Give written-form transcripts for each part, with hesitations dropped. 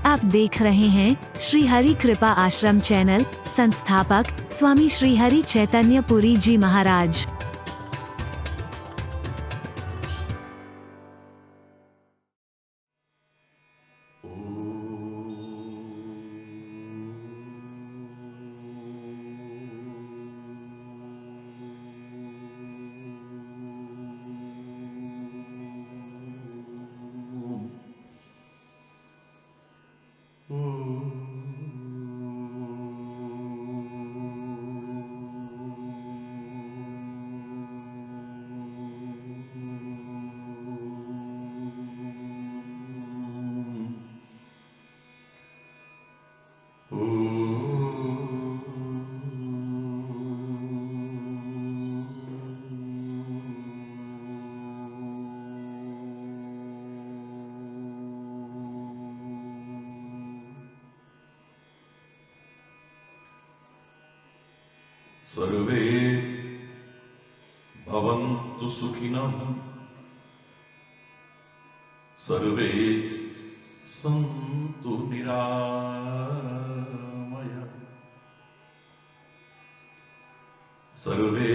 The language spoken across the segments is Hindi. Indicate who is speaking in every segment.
Speaker 1: आप देख रहे हैं श्री हरि कृपा आश्रम चैनल। संस्थापक स्वामी श्री हरि चैतन्य पुरी जी महाराज।
Speaker 2: सर्वे भवन्तु सुखिनः, सर्वे सन्तु निरामयाः, सर्वे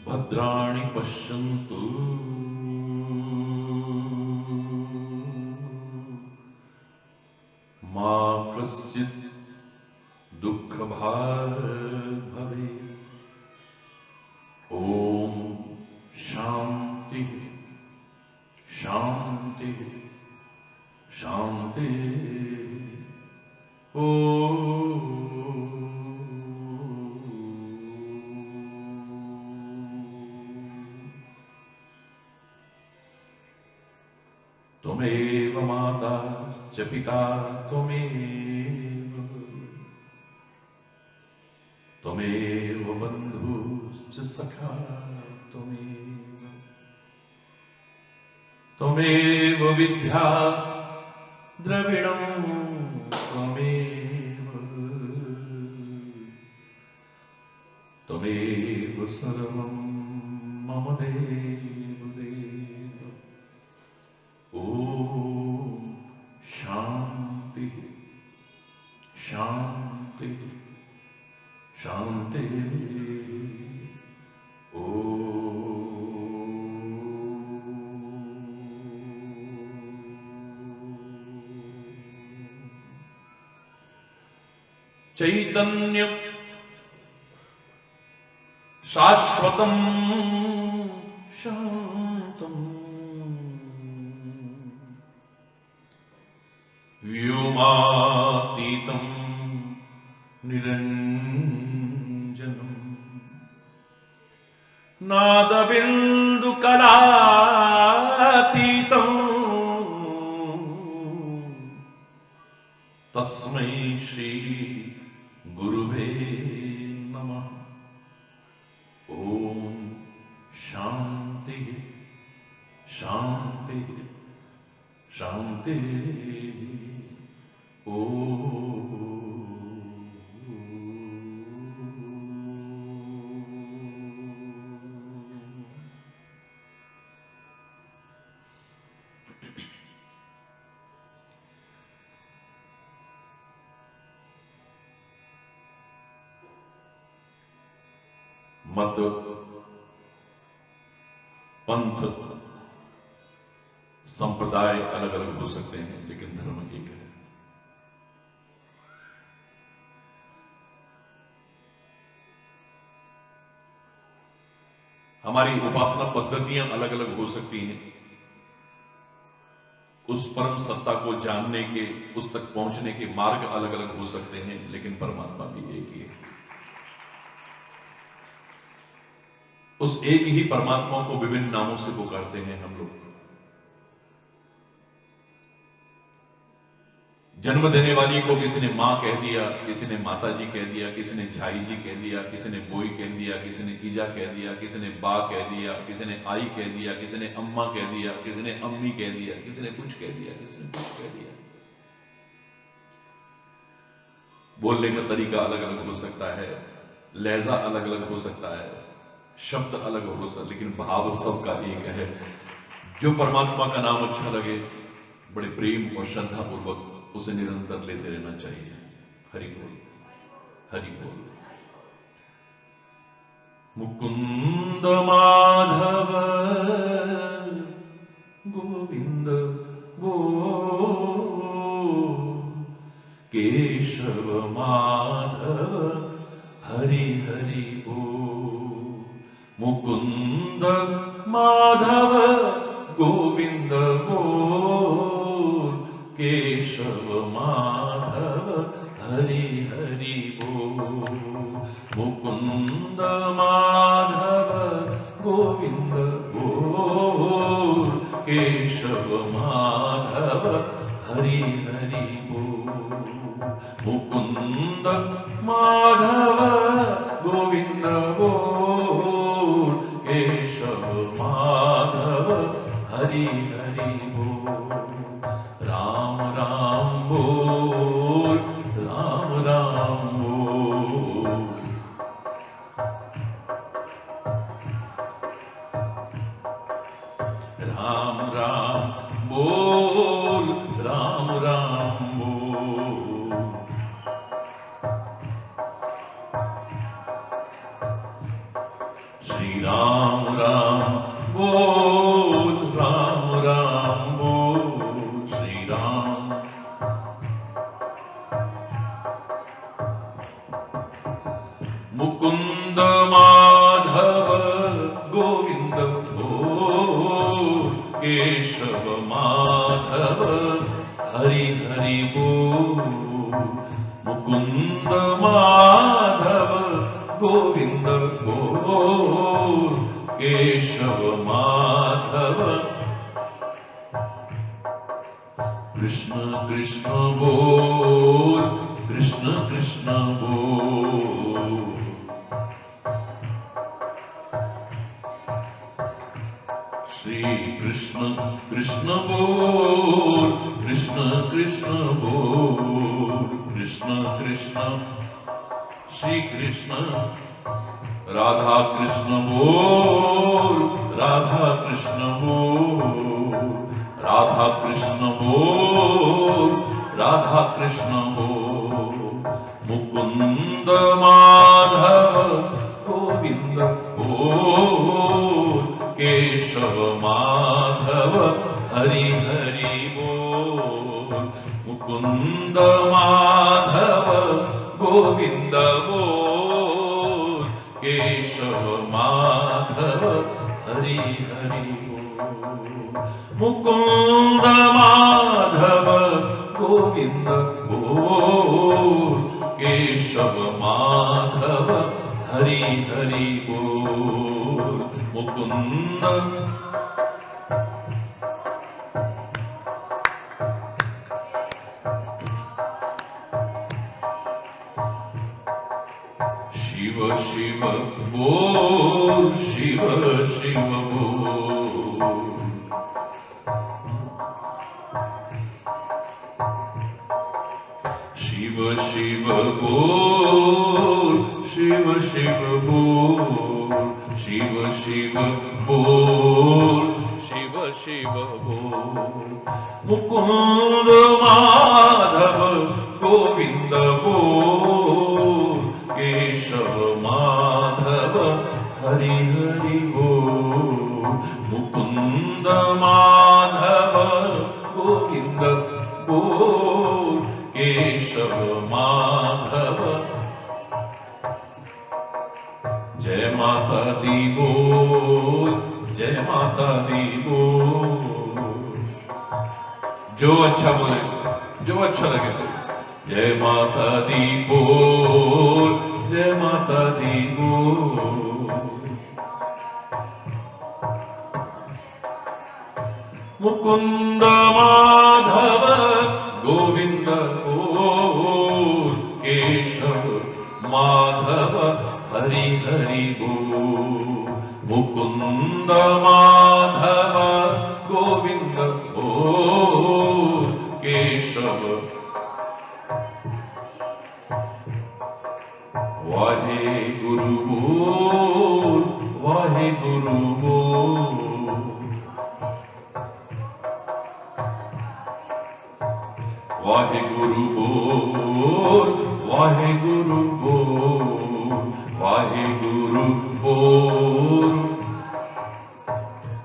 Speaker 2: भद्राणि पश्यन्तु मा कश्चित् दुःखभाग् भवेत्। ओम शांति शांति शांति। त्वमेव माता च पिता त्वमेव, त्वमेव बन्धुश्च सखा त्वमेव, त्वमेव विद्या द्रविणं त्वमेव, त्वमेव सर्वं मम देव देव। ॐ शान्ति शान्ति शांति। चैतन्य शाश्वतं शांतं व्योमातीतं निरञ्जनं नादबिन्दुकलातीतं तस्मै श्री गुरुवे नमः। ओम शांति शांति शांति। मत पंथ संप्रदाय अलग अलग हो सकते हैं, लेकिन धर्म एक है। हमारी उपासना पद्धतियां अलग अलग हो सकती हैं, उस परम सत्ता को जानने के, उस तक पहुंचने के मार्ग अलग अलग हो सकते हैं, लेकिन परमात्मा भी एक ही है। उस एक ही परमात्मा को विभिन्न नामों से पुकारते हैं हम लोग। जन्म देने वाली को किसी ने मां कह दिया, किसी ने माता जी कह दिया, किसी ने झाई जी कह दिया, किसी ने बोई कह दिया, किसी ने ईजा कह दिया, किसी ने बा कह दिया, किसी ने आई कह दिया, किसी ने अम्मा कह दिया, किसी ने अम्मी कह दिया, किसी ने कुछ कह दिया, किसी ने कुछ कह दिया। बोलने का तरीका अलग अलग हो सकता है, लहजा अलग अलग हो सकता है, शब्द अलग हो सकता है, लेकिन भाव सबका एक है। जो परमात्मा का नाम अच्छा लगे, बड़े प्रेम और श्रद्धा पूर्वक उसे निरंतर लेते रहना चाहिए। हरि बोल, हरि बोल। मुकुंद माधव गोविंद गोविंद, केशव माधव हरि हरि बोल। मुकुंद माधव गोविंद बोल, केशव माधव हरि हरि बोल। मुकुंद माधव गोविंद बोल, केशव माधव हरि हरि बोल। मुकुंद माधव गोविंद बोल, केशव माधव हरि हरि बोल। राम राम बोल, राम राम बोल। राम राम बोल, राम राम बोल। श्री राम राम बोल, राम राम बोल। श्री राम। मुकुंद माधव गोविंद बोल, केशव माधव हरि हरि बोल। मुकुंद माधव गोविंद बोल, केशव माधव। कृष्ण कृष्ण बोल, कृष्ण कृष्ण बोल। श्री कृष्ण कृष्ण बोल, कृष्ण कृष्ण बोल। कृष्ण कृष्ण श्री कृष्ण। राधा कृष्ण बोल, राधा कृष्ण बोल। राधा कृष्ण बोल, राधा कृष्ण बोल। मुकुंद माधव गोविंद बोल, केशव माधव हरि हरि बोल। मुकुंद माधव गोविंद बोल, केशव माधव हरि हरि बोल। मुकुंद माधव गोविंद बोल, केशव माधव हरि हरि बोल। मुकुंद शिव शिव बोल, शिव शिव बोल। शिव शिव बोल, शिव शिव बोल। शिव शिव बोल, शिव शिव बोल। मुकुंद माधव गोविंद बोल, केशव माधव हरि हरि बोल। मुकुंद माधव गोविंद बोल, केशव माधव। जय माता दी बोल, जय माता दी बोल। जो अच्छा बोले, जो अच्छा लगे तो। जय माता दी बोल, जय माता दी बोल। मुकुंद माधव गोविंद बोल, केशव माधव हरि हरि बोल। मुकुंद माधव गोविंद बोल, केशव। वाहे गुरु बोल, वाहे गुरु बोल। वाहेगुरु बोल, वाहेगुरु बोल, वाहेगुरु बोल।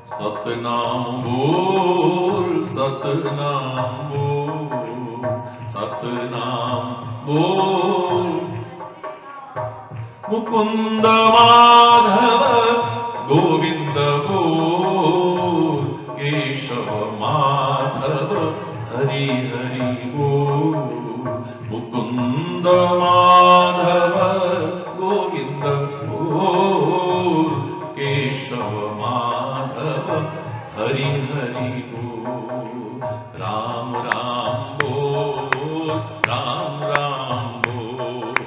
Speaker 2: सतनाम बोल, सतनाम बोल, सतनाम बोल। मुकुंद माधव गोविंद बोल, केशव माधव हरि हरि बोल। मुकुंद माधव गोविंद बोल, केशव माधव हरि हरि बोल। राम राम बोल, राम राम बोल।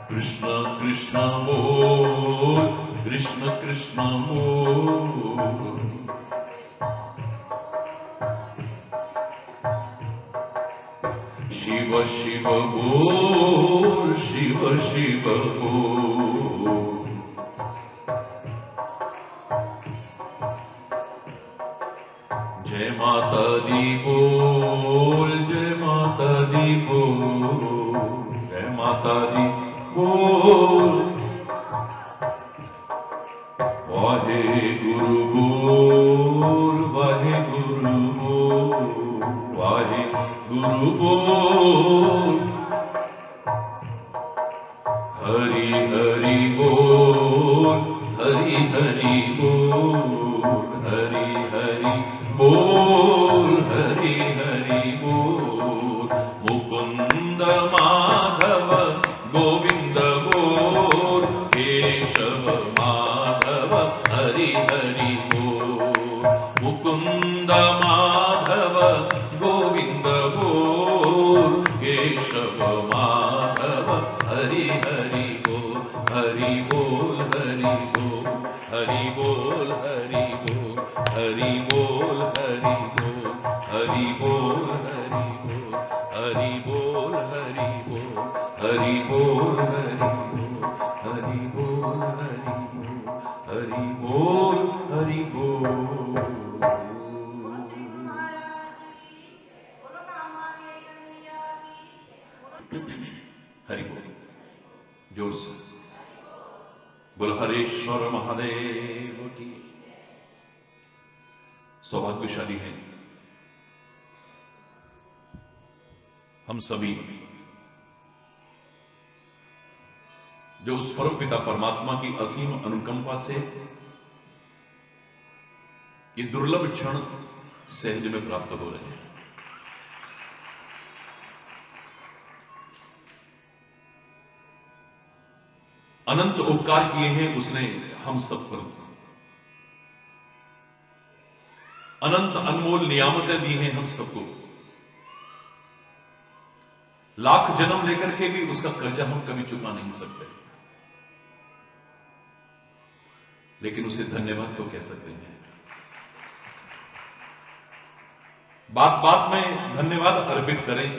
Speaker 2: कृष्ण कृष्ण बोल, कृष्ण कृष्ण बोल। शिव शिव बोल, शिव शिव बोल। जय माता दी बोल, जय माता दी बोल, जय माता दी बोल। वाहेगुरु बोल, वाहेगुरु बोल, वाहेगुरु बोल। हरि हरि बोल, हरि हरि बोल, हरि हरि बोल, हरि हरि बोल। मुकुंद माधव गोविंद बोल, केशव माधव हरि हरि बोल। मुकुंद माधव गोविंद बोल, केशव माधव हरि हरि बोल। हरि बोल, हरि बोल, हरि बोल, हरि बोल, हरि बोल, हरि बोल, हरि बोल, हरि बोल, हरि बोल, हरि बोल, हरि बोल, हरि बोल, हरि बोल, हरि बोल, हरि बोल। हरि बोल, जोर से बोल। हरेश्वर महादेव की। सौभाग्यशाली हैं हम सभी जो उस परम पिता परमात्मा की असीम अनुकंपा से ये दुर्लभ क्षण सहज में प्राप्त हो रहे हैं। अनंत उपकार किए हैं उसने हम सब पर। अनंत अनमोल नियामतें दी हैं हम सबको। लाख जन्म लेकर के भी उसका कर्जा हम कभी चुका नहीं सकते, लेकिन उसे धन्यवाद तो कह सकते हैं। बात बात में धन्यवाद अर्पित करें।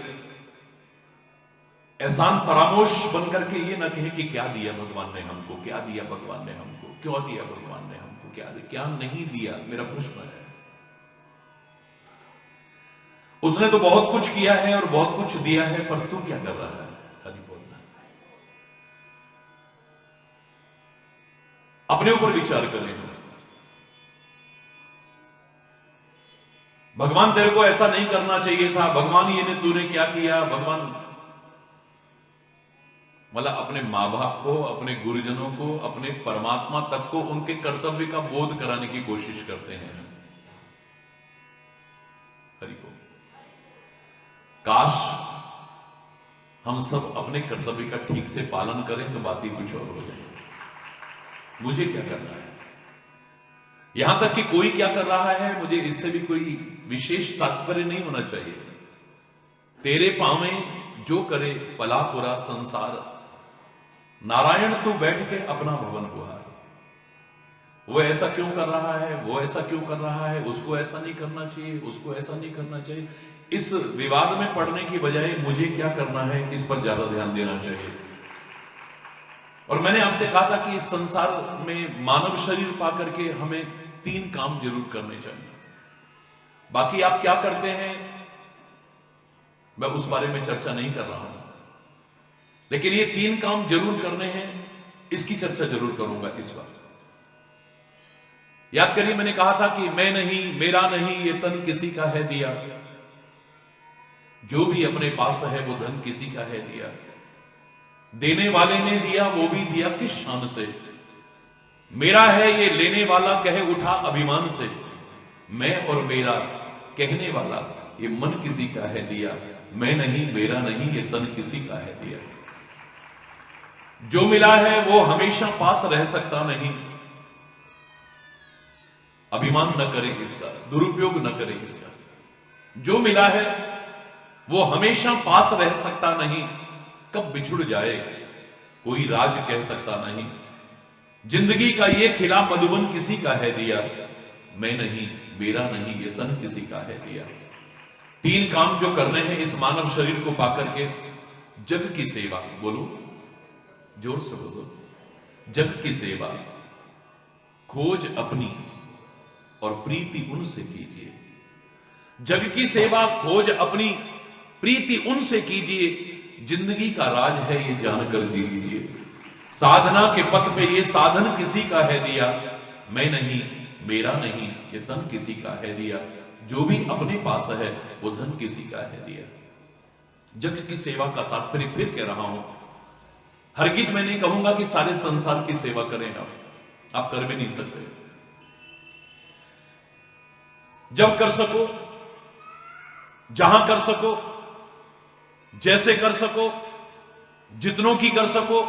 Speaker 2: एहसान फरामोश बनकर के ये ना कहें कि क्या दिया भगवान ने हमको, क्या दिया भगवान ने हमको, क्यों दिया भगवान ने हमको, क्या दिया, क्या नहीं दिया, मेरा प्रश्न है। उसने तो बहुत कुछ किया है और बहुत कुछ दिया है, पर तू क्या कर रहा है? हरि बोलना। अपने ऊपर विचार करें। भगवान तेरे को ऐसा नहीं करना चाहिए था, भगवान ये ने तूने क्या किया, भगवान मतलब अपने मां बाप को, अपने गुरुजनों को, अपने परमात्मा तक को उनके कर्तव्य का बोध कराने की कोशिश करते हैं। हरि बोल। काश हम सब अपने कर्तव्य का ठीक से पालन करें तो बात ही कुछ और हो जाए। मुझे क्या करना है, यहां तक कि कोई क्या कर रहा है, मुझे इससे भी कोई विशेष तात्पर्य नहीं होना चाहिए। तेरे पांवे जो करे पला पुरा संसार, नारायण तू बैठ के अपना भवन बुहार। वो ऐसा क्यों कर रहा है, वो ऐसा क्यों कर रहा है, उसको ऐसा नहीं करना चाहिए, उसको ऐसा नहीं करना चाहिए। इस विवाद में पड़ने की बजाय मुझे क्या करना है, इस पर ज्यादा ध्यान देना चाहिए। और मैंने आपसे कहा था कि इस संसार में मानव शरीर पा करके हमें 3 काम जरूर करने चाहिए। बाकी आप क्या करते हैं मैं उस बारे में चर्चा नहीं कर रहा हूं, लेकिन ये 3 काम जरूर करने हैं, इसकी चर्चा जरूर करूंगा इस बार। याद करिए मैंने कहा था कि मैं नहीं, मेरा नहीं, ये तन किसी का है दिया, जो भी अपने पास है वो धन किसी का है दिया, देने वाले ने दिया वो भी दिया किस शान से, मेरा है ये लेने वाला कहे उठा अभिमान से, मैं और मेरा कहने वाला ये मन किसी का है दिया, मैं नहीं, मेरा नहीं, ये तन किसी का है दिया। जो मिला है वो हमेशा पास रह सकता नहीं, अभिमान न करें इसका, दुरुपयोग न करें इसका। जो मिला है वो हमेशा पास रह सकता नहीं, कब बिछुड़ जाए कोई राज कह सकता नहीं, जिंदगी का ये खिला मधुबन किसी का है दिया, मैं नहीं, मेरा नहीं, ये तन किसी का है दिया। 3 काम जो करने हैं इस मानव शरीर को पाकर के, जग की सेवा, बोलो जोर से बोलो, जग की सेवा, खोज अपनी और प्रीति उनसे कीजिए। जग की सेवा, खोज अपनी, प्रीति उनसे कीजिए, जिंदगी का राज है ये जानकर जी लीजिए। साधना के पथ पे ये साधन किसी का है दिया, मैं नहीं, मेरा नहीं, ये तन किसी का है दिया, जो भी अपने पास है वो धन किसी का है दिया। जग की सेवा का तात्पर्य फिर कह रहा हूं, हरगिज मैं नहीं कहूंगा कि सारे संसार की सेवा करें, आप कर भी नहीं सकते। जब कर सको, जहां कर सको, जैसे कर सको, जितनों की कर सको,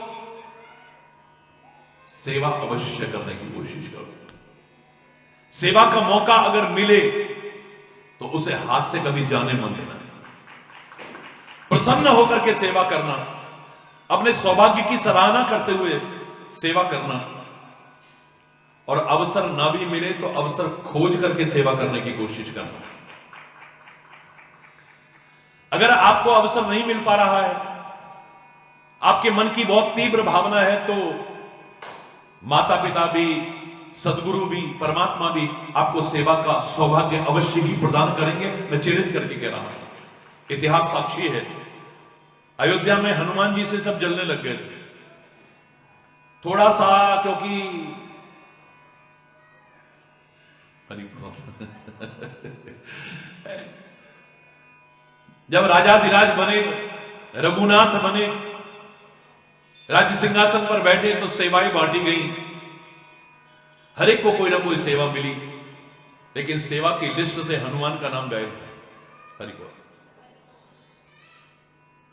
Speaker 2: सेवा अवश्य करने की कोशिश करो। सेवा का मौका अगर मिले तो उसे हाथ से कभी जाने मत देना, प्रसन्न होकर के सेवा करना, अपने सौभाग्य की सराहना करते हुए सेवा करना, और अवसर ना भी मिले तो अवसर खोज करके सेवा करने की कोशिश करना। अगर आपको अवसर नहीं मिल पा रहा है, आपके मन की बहुत तीव्र भावना है, तो माता पिता भी, सदगुरु भी, परमात्मा भी आपको सेवा का सौभाग्य अवश्य ही प्रदान करेंगे। मैं चेरित करके कह रहा हूं, इतिहास साक्षी है। अयोध्या में हनुमान जी से सब जलने लग गए थे, थोड़ा सा, क्योंकि जब राजाधिराज बने, रघुनाथ बने, राज्य सिंहासन पर बैठे तो सेवाएं बांटी गई, हर एक को कोई ना कोई सेवा मिली, लेकिन सेवा की लिस्ट से हनुमान का नाम गायब था। हरि को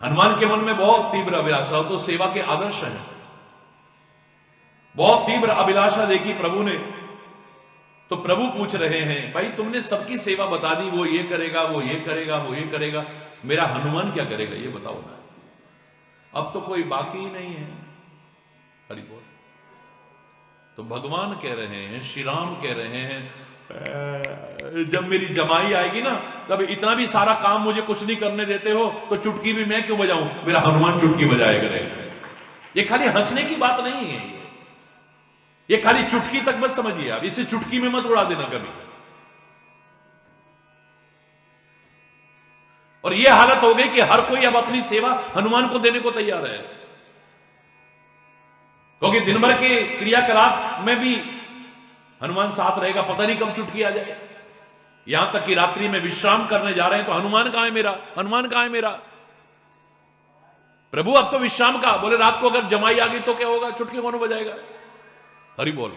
Speaker 2: हनुमान के मन में बहुत तीव्र अभिलाषा, तो सेवा के आदर्श हैं, बहुत तीव्र अभिलाषा देखी प्रभु ने। तो प्रभु पूछ रहे हैं, भाई तुमने सबकी सेवा बता दी, वो ये करेगा, वो ये करेगा, वो ये करेगा, मेरा हनुमान क्या करेगा ये बताओ ना। अब तो कोई बाकी ही नहीं है। हरि बोल। तो भगवान कह रहे हैं, श्री राम कह रहे हैं, जब मेरी जमाई आएगी ना, तब इतना भी सारा काम मुझे कुछ नहीं करने देते हो, तो चुटकी भी मैं क्यों बजाऊं, मेरा हनुमान चुटकी बजाया करेगा। ये खाली हंसने की बात नहीं है, ये खाली चुटकी तक बस समझिए आप, इसे चुटकी में मत उड़ा देना कभी। और ये हालत हो गई कि हर कोई अब अपनी सेवा हनुमान को देने को तैयार है, क्योंकि दिन भर के क्रियाकलाप में भी हनुमान साथ रहेगा, पता नहीं कब चुटकी आ जाए। यहां तक कि रात्रि में विश्राम करने जा रहे हैं तो हनुमान कहां है मेरा, हनुमान कहां है मेरा। प्रभु अब तो विश्राम का, बोले रात को अगर जमाई आ गई तो क्या होगा, चुटकी कौन बजाएगा। हरि बोल।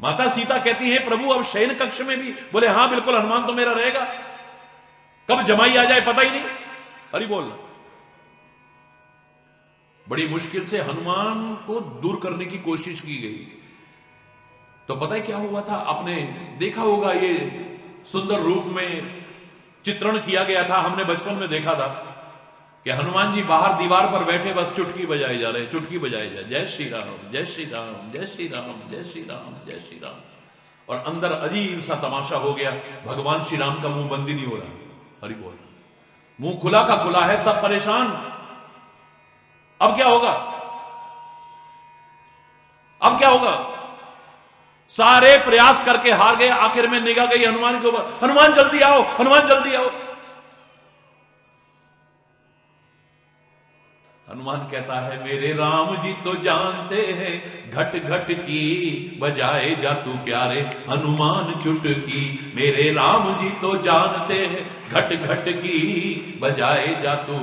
Speaker 2: माता सीता कहती है प्रभु अब शयन कक्ष में भी, बोले हां बिल्कुल हनुमान तो मेरा रहेगा, कब जमाई आ जाए पता ही नहीं। हरि बोल। बड़ी मुश्किल से हनुमान को दूर करने की कोशिश की गई, तो पता है क्या हुआ था, आपने देखा होगा, ये सुंदर रूप में चित्रण किया गया था, हमने बचपन में देखा था कि हनुमान जी बाहर दीवार पर बैठे बस चुटकी बजाए जा रहे, चुटकी बजाए जा, जय श्री राम, जय श्री राम, जय श्री राम, जय श्री राम, जय श्री राम। और अंदर अजीब सा तमाशा हो गया, भगवान श्री राम का मुंह बंद ही नहीं हो रहा। हरि बोल। मुंह खुला का खुला है, सब परेशान। अब क्या होगा, अब क्या होगा। सारे प्रयास करके हार गए। आखिर में निगाह गई हनुमान के ऊपर, हनुमान जल्दी आओ, हनुमान जल्दी आओ। हनुमान कहता है मेरे राम जी तो जानते हैं, घट घट की बजाए जा तू प्यारे हनुमान चुटकी। मेरे राम जी तो जानते हैं, घट घट की बजाए जा तू।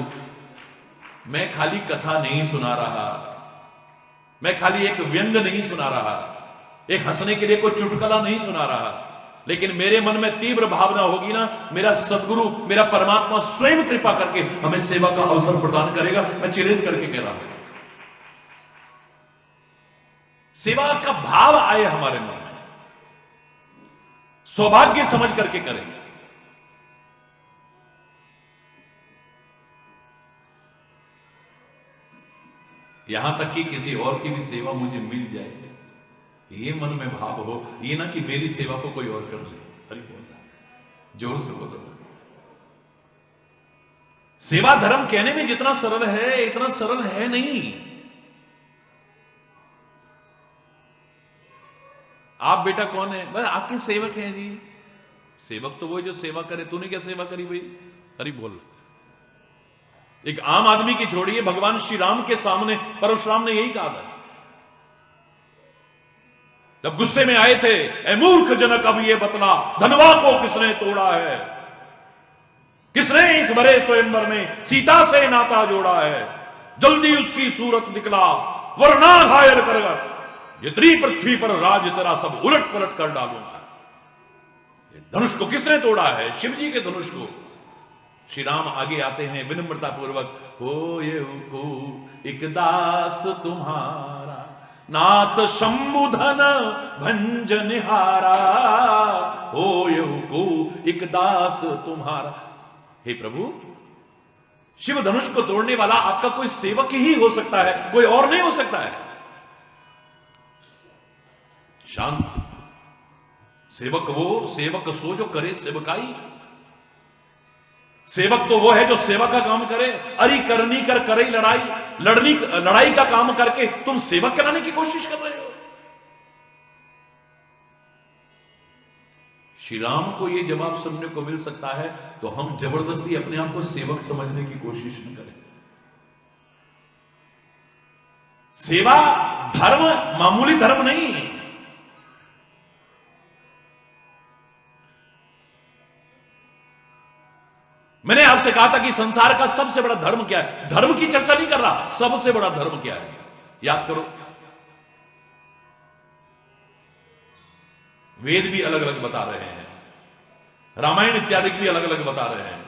Speaker 2: मैं खाली कथा नहीं सुना रहा, मैं खाली एक व्यंग नहीं सुना रहा, एक हंसने के लिए कोई चुटकुला नहीं सुना रहा, लेकिन मेरे मन में तीव्र भावना होगी ना, मेरा सदगुरु, मेरा परमात्मा स्वयं कृपा करके हमें सेवा का अवसर प्रदान करेगा। मैं चैलेंज करके कह रहा हूं, सेवा का भाव आए हमारे मन में, सौभाग्य समझ करके करें। यहां तक कि किसी और की भी सेवा मुझे मिल जाए, ये मन में भाव हो, ये ना कि मेरी सेवा को कोई और कर ले। हरि बोल रहा, जोर से बोल रहा। सेवा धर्म कहने में जितना सरल है, इतना सरल है नहीं। आप बेटा कौन है? बस आपके सेवक हैं जी। सेवक तो वो जो सेवा करे। तूने क्या सेवा करी भाई? हरि बोल। एक आम आदमी की छोड़िए, भगवान श्री राम के सामने परशुराम ने यही कहा था जब गुस्से में आए थे, ए मूर्ख जनक अब ये बतला, धनवा को किसने तोड़ा है? किसने इस बड़े स्वयंवर में सीता से नाता जोड़ा है? जल्दी उसकी सूरत दिखला, वरना घायल करेगा, ये पृथ्वी पर राज तेरा सब उलट पलट कर डालूंगा। धनुष को किसने तोड़ा है? शिव जी के धनुष को। श्री राम आगे आते हैं विनम्रता पूर्वक, हो ये को एक दास तुम्हारा, नाथ शंभुधन भंजनिहारा, हो ये को एक दास तुम्हारा। हे प्रभु, शिव धनुष को तोड़ने वाला आपका कोई सेवक ही हो सकता है, कोई और नहीं हो सकता है। शांत सेवक वो, सेवक सो जो करे सेवकाई। सेवक तो वो है जो सेवा का काम करे। अरी करनी कर करे लड़ाई, लड़ाई का काम करके तुम सेवक कराने की कोशिश कर रहे हो। श्री राम को यह जवाब सुनने को मिल सकता है, तो हम जबरदस्ती अपने आप को सेवक समझने की कोशिश न करें। सेवा धर्म मामूली धर्म नहीं है। मैंने आपसे कहा था कि संसार का सबसे बड़ा धर्म क्या है। धर्म की चर्चा नहीं कर रहा, सबसे बड़ा धर्म क्या है याद करो। वेद भी अलग अलग बता रहे हैं, रामायण इत्यादि भी अलग अलग बता रहे हैं।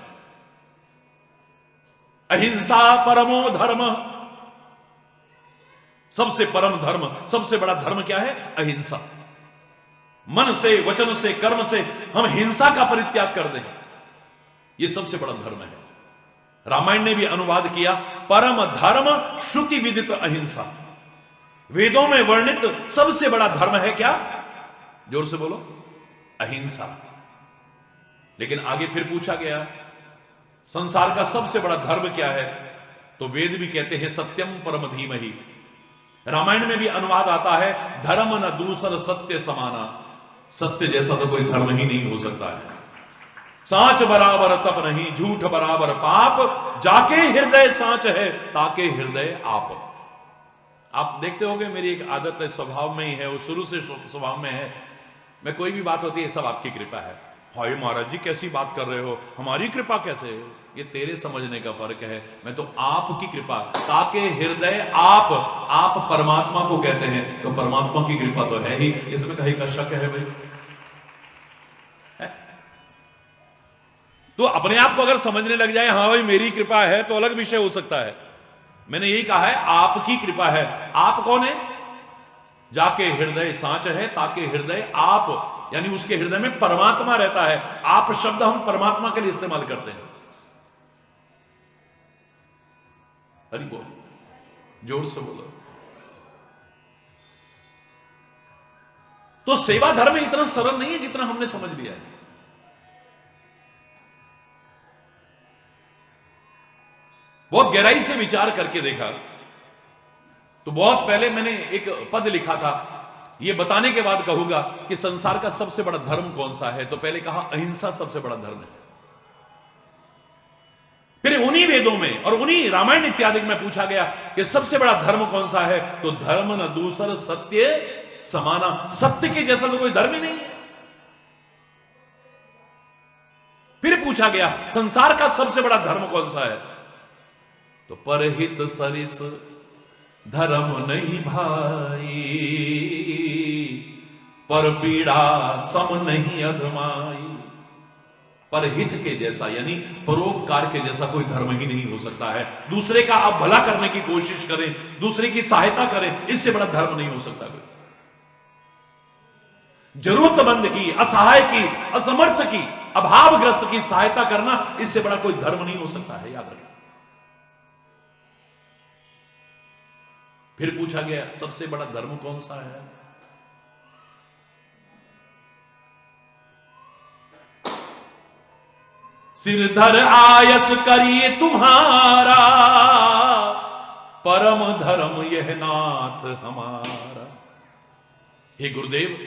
Speaker 2: अहिंसा परमो धर्म, सबसे परम धर्म, सबसे बड़ा धर्म क्या है? अहिंसा। मन से, वचन से, कर्म से हम हिंसा का परित्याग कर दें, यह सबसे बड़ा धर्म है। रामायण ने भी अनुवाद किया, परम धर्म श्रुति विदित अहिंसा। वेदों में वर्णित सबसे बड़ा धर्म है क्या? जोर से बोलो, अहिंसा। लेकिन आगे फिर पूछा गया, संसार का सबसे बड़ा धर्म क्या है? तो वेद भी कहते हैं सत्यम परम धीमहि। रामायण में भी अनुवाद आता है, धर्म न दूसर सत्य समाना। सत्य जैसा तो कोई धर्म ही नहीं हो सकता है। सांच बराबर तप नहीं, झूठ बराबर पाप, जाके हृदय सांच है ताके हृदय आप। आप देखते होंगे मेरी एक आदत है, स्वभाव में ही है, वो शुरू से स्वभाव में है। मैं कोई भी बात होती है, सब आपकी कृपा है। हाय महाराज जी कैसी बात कर रहे हो, हमारी कृपा कैसे? ये तेरे समझने का फर्क है। मैं तो आपकी कृपा, ताके हृदय आप। आप परमात्मा को कहते हैं, तो परमात्मा की कृपा तो है ही, इसमें कहीं का शक है भाई? तो अपने आप को अगर समझने लग जाए, हाँ भाई मेरी कृपा है, तो अलग विषय हो सकता है। मैंने यही कहा है, आपकी कृपा है। आप कौन है? जाके हृदय सांच है ताके हृदय आप, यानी उसके हृदय में परमात्मा रहता है। आप शब्द हम परमात्मा के लिए इस्तेमाल करते हैं। हरि बोल, जोर से बोलो। तो सेवा धर्म इतना सरल नहीं है जितना हमने समझ लिया है। बहुत गहराई से विचार करके देखा तो बहुत पहले मैंने एक पद लिखा था, ये बताने के बाद कहूंगा कि संसार का सबसे बड़ा धर्म कौन सा है, तो पहले कहा अहिंसा सबसे बड़ा धर्म है। फिर उन्हीं वेदों में और उन्हीं रामायण इत्यादि में पूछा गया कि सबसे बड़ा धर्म कौन सा है, तो धर्म न दूसर सत्य समाना, सत्य के जैसा तो कोई धर्म ही नहीं है। फिर पूछा गया संसार का सबसे बड़ा धर्म कौन सा है, तो परहित सरिस धर्म नहीं भाई, पर पीड़ा सम नहीं अधमाई। परहित के जैसा यानी परोपकार के जैसा कोई धर्म ही नहीं हो सकता है। दूसरे का आप भला करने की कोशिश करें, दूसरे की सहायता करें, इससे बड़ा धर्म नहीं हो सकता कोई। जरूरतमंद की, असहाय की, असमर्थ की, अभावग्रस्त की सहायता करना, इससे बड़ा कोई धर्म नहीं हो सकता है, याद रखें। फिर पूछा गया सबसे बड़ा धर्म कौन सा है, सिरधर आयस करिए तुम्हारा, परम धर्म यह नाथ हमारा। हे गुरुदेव,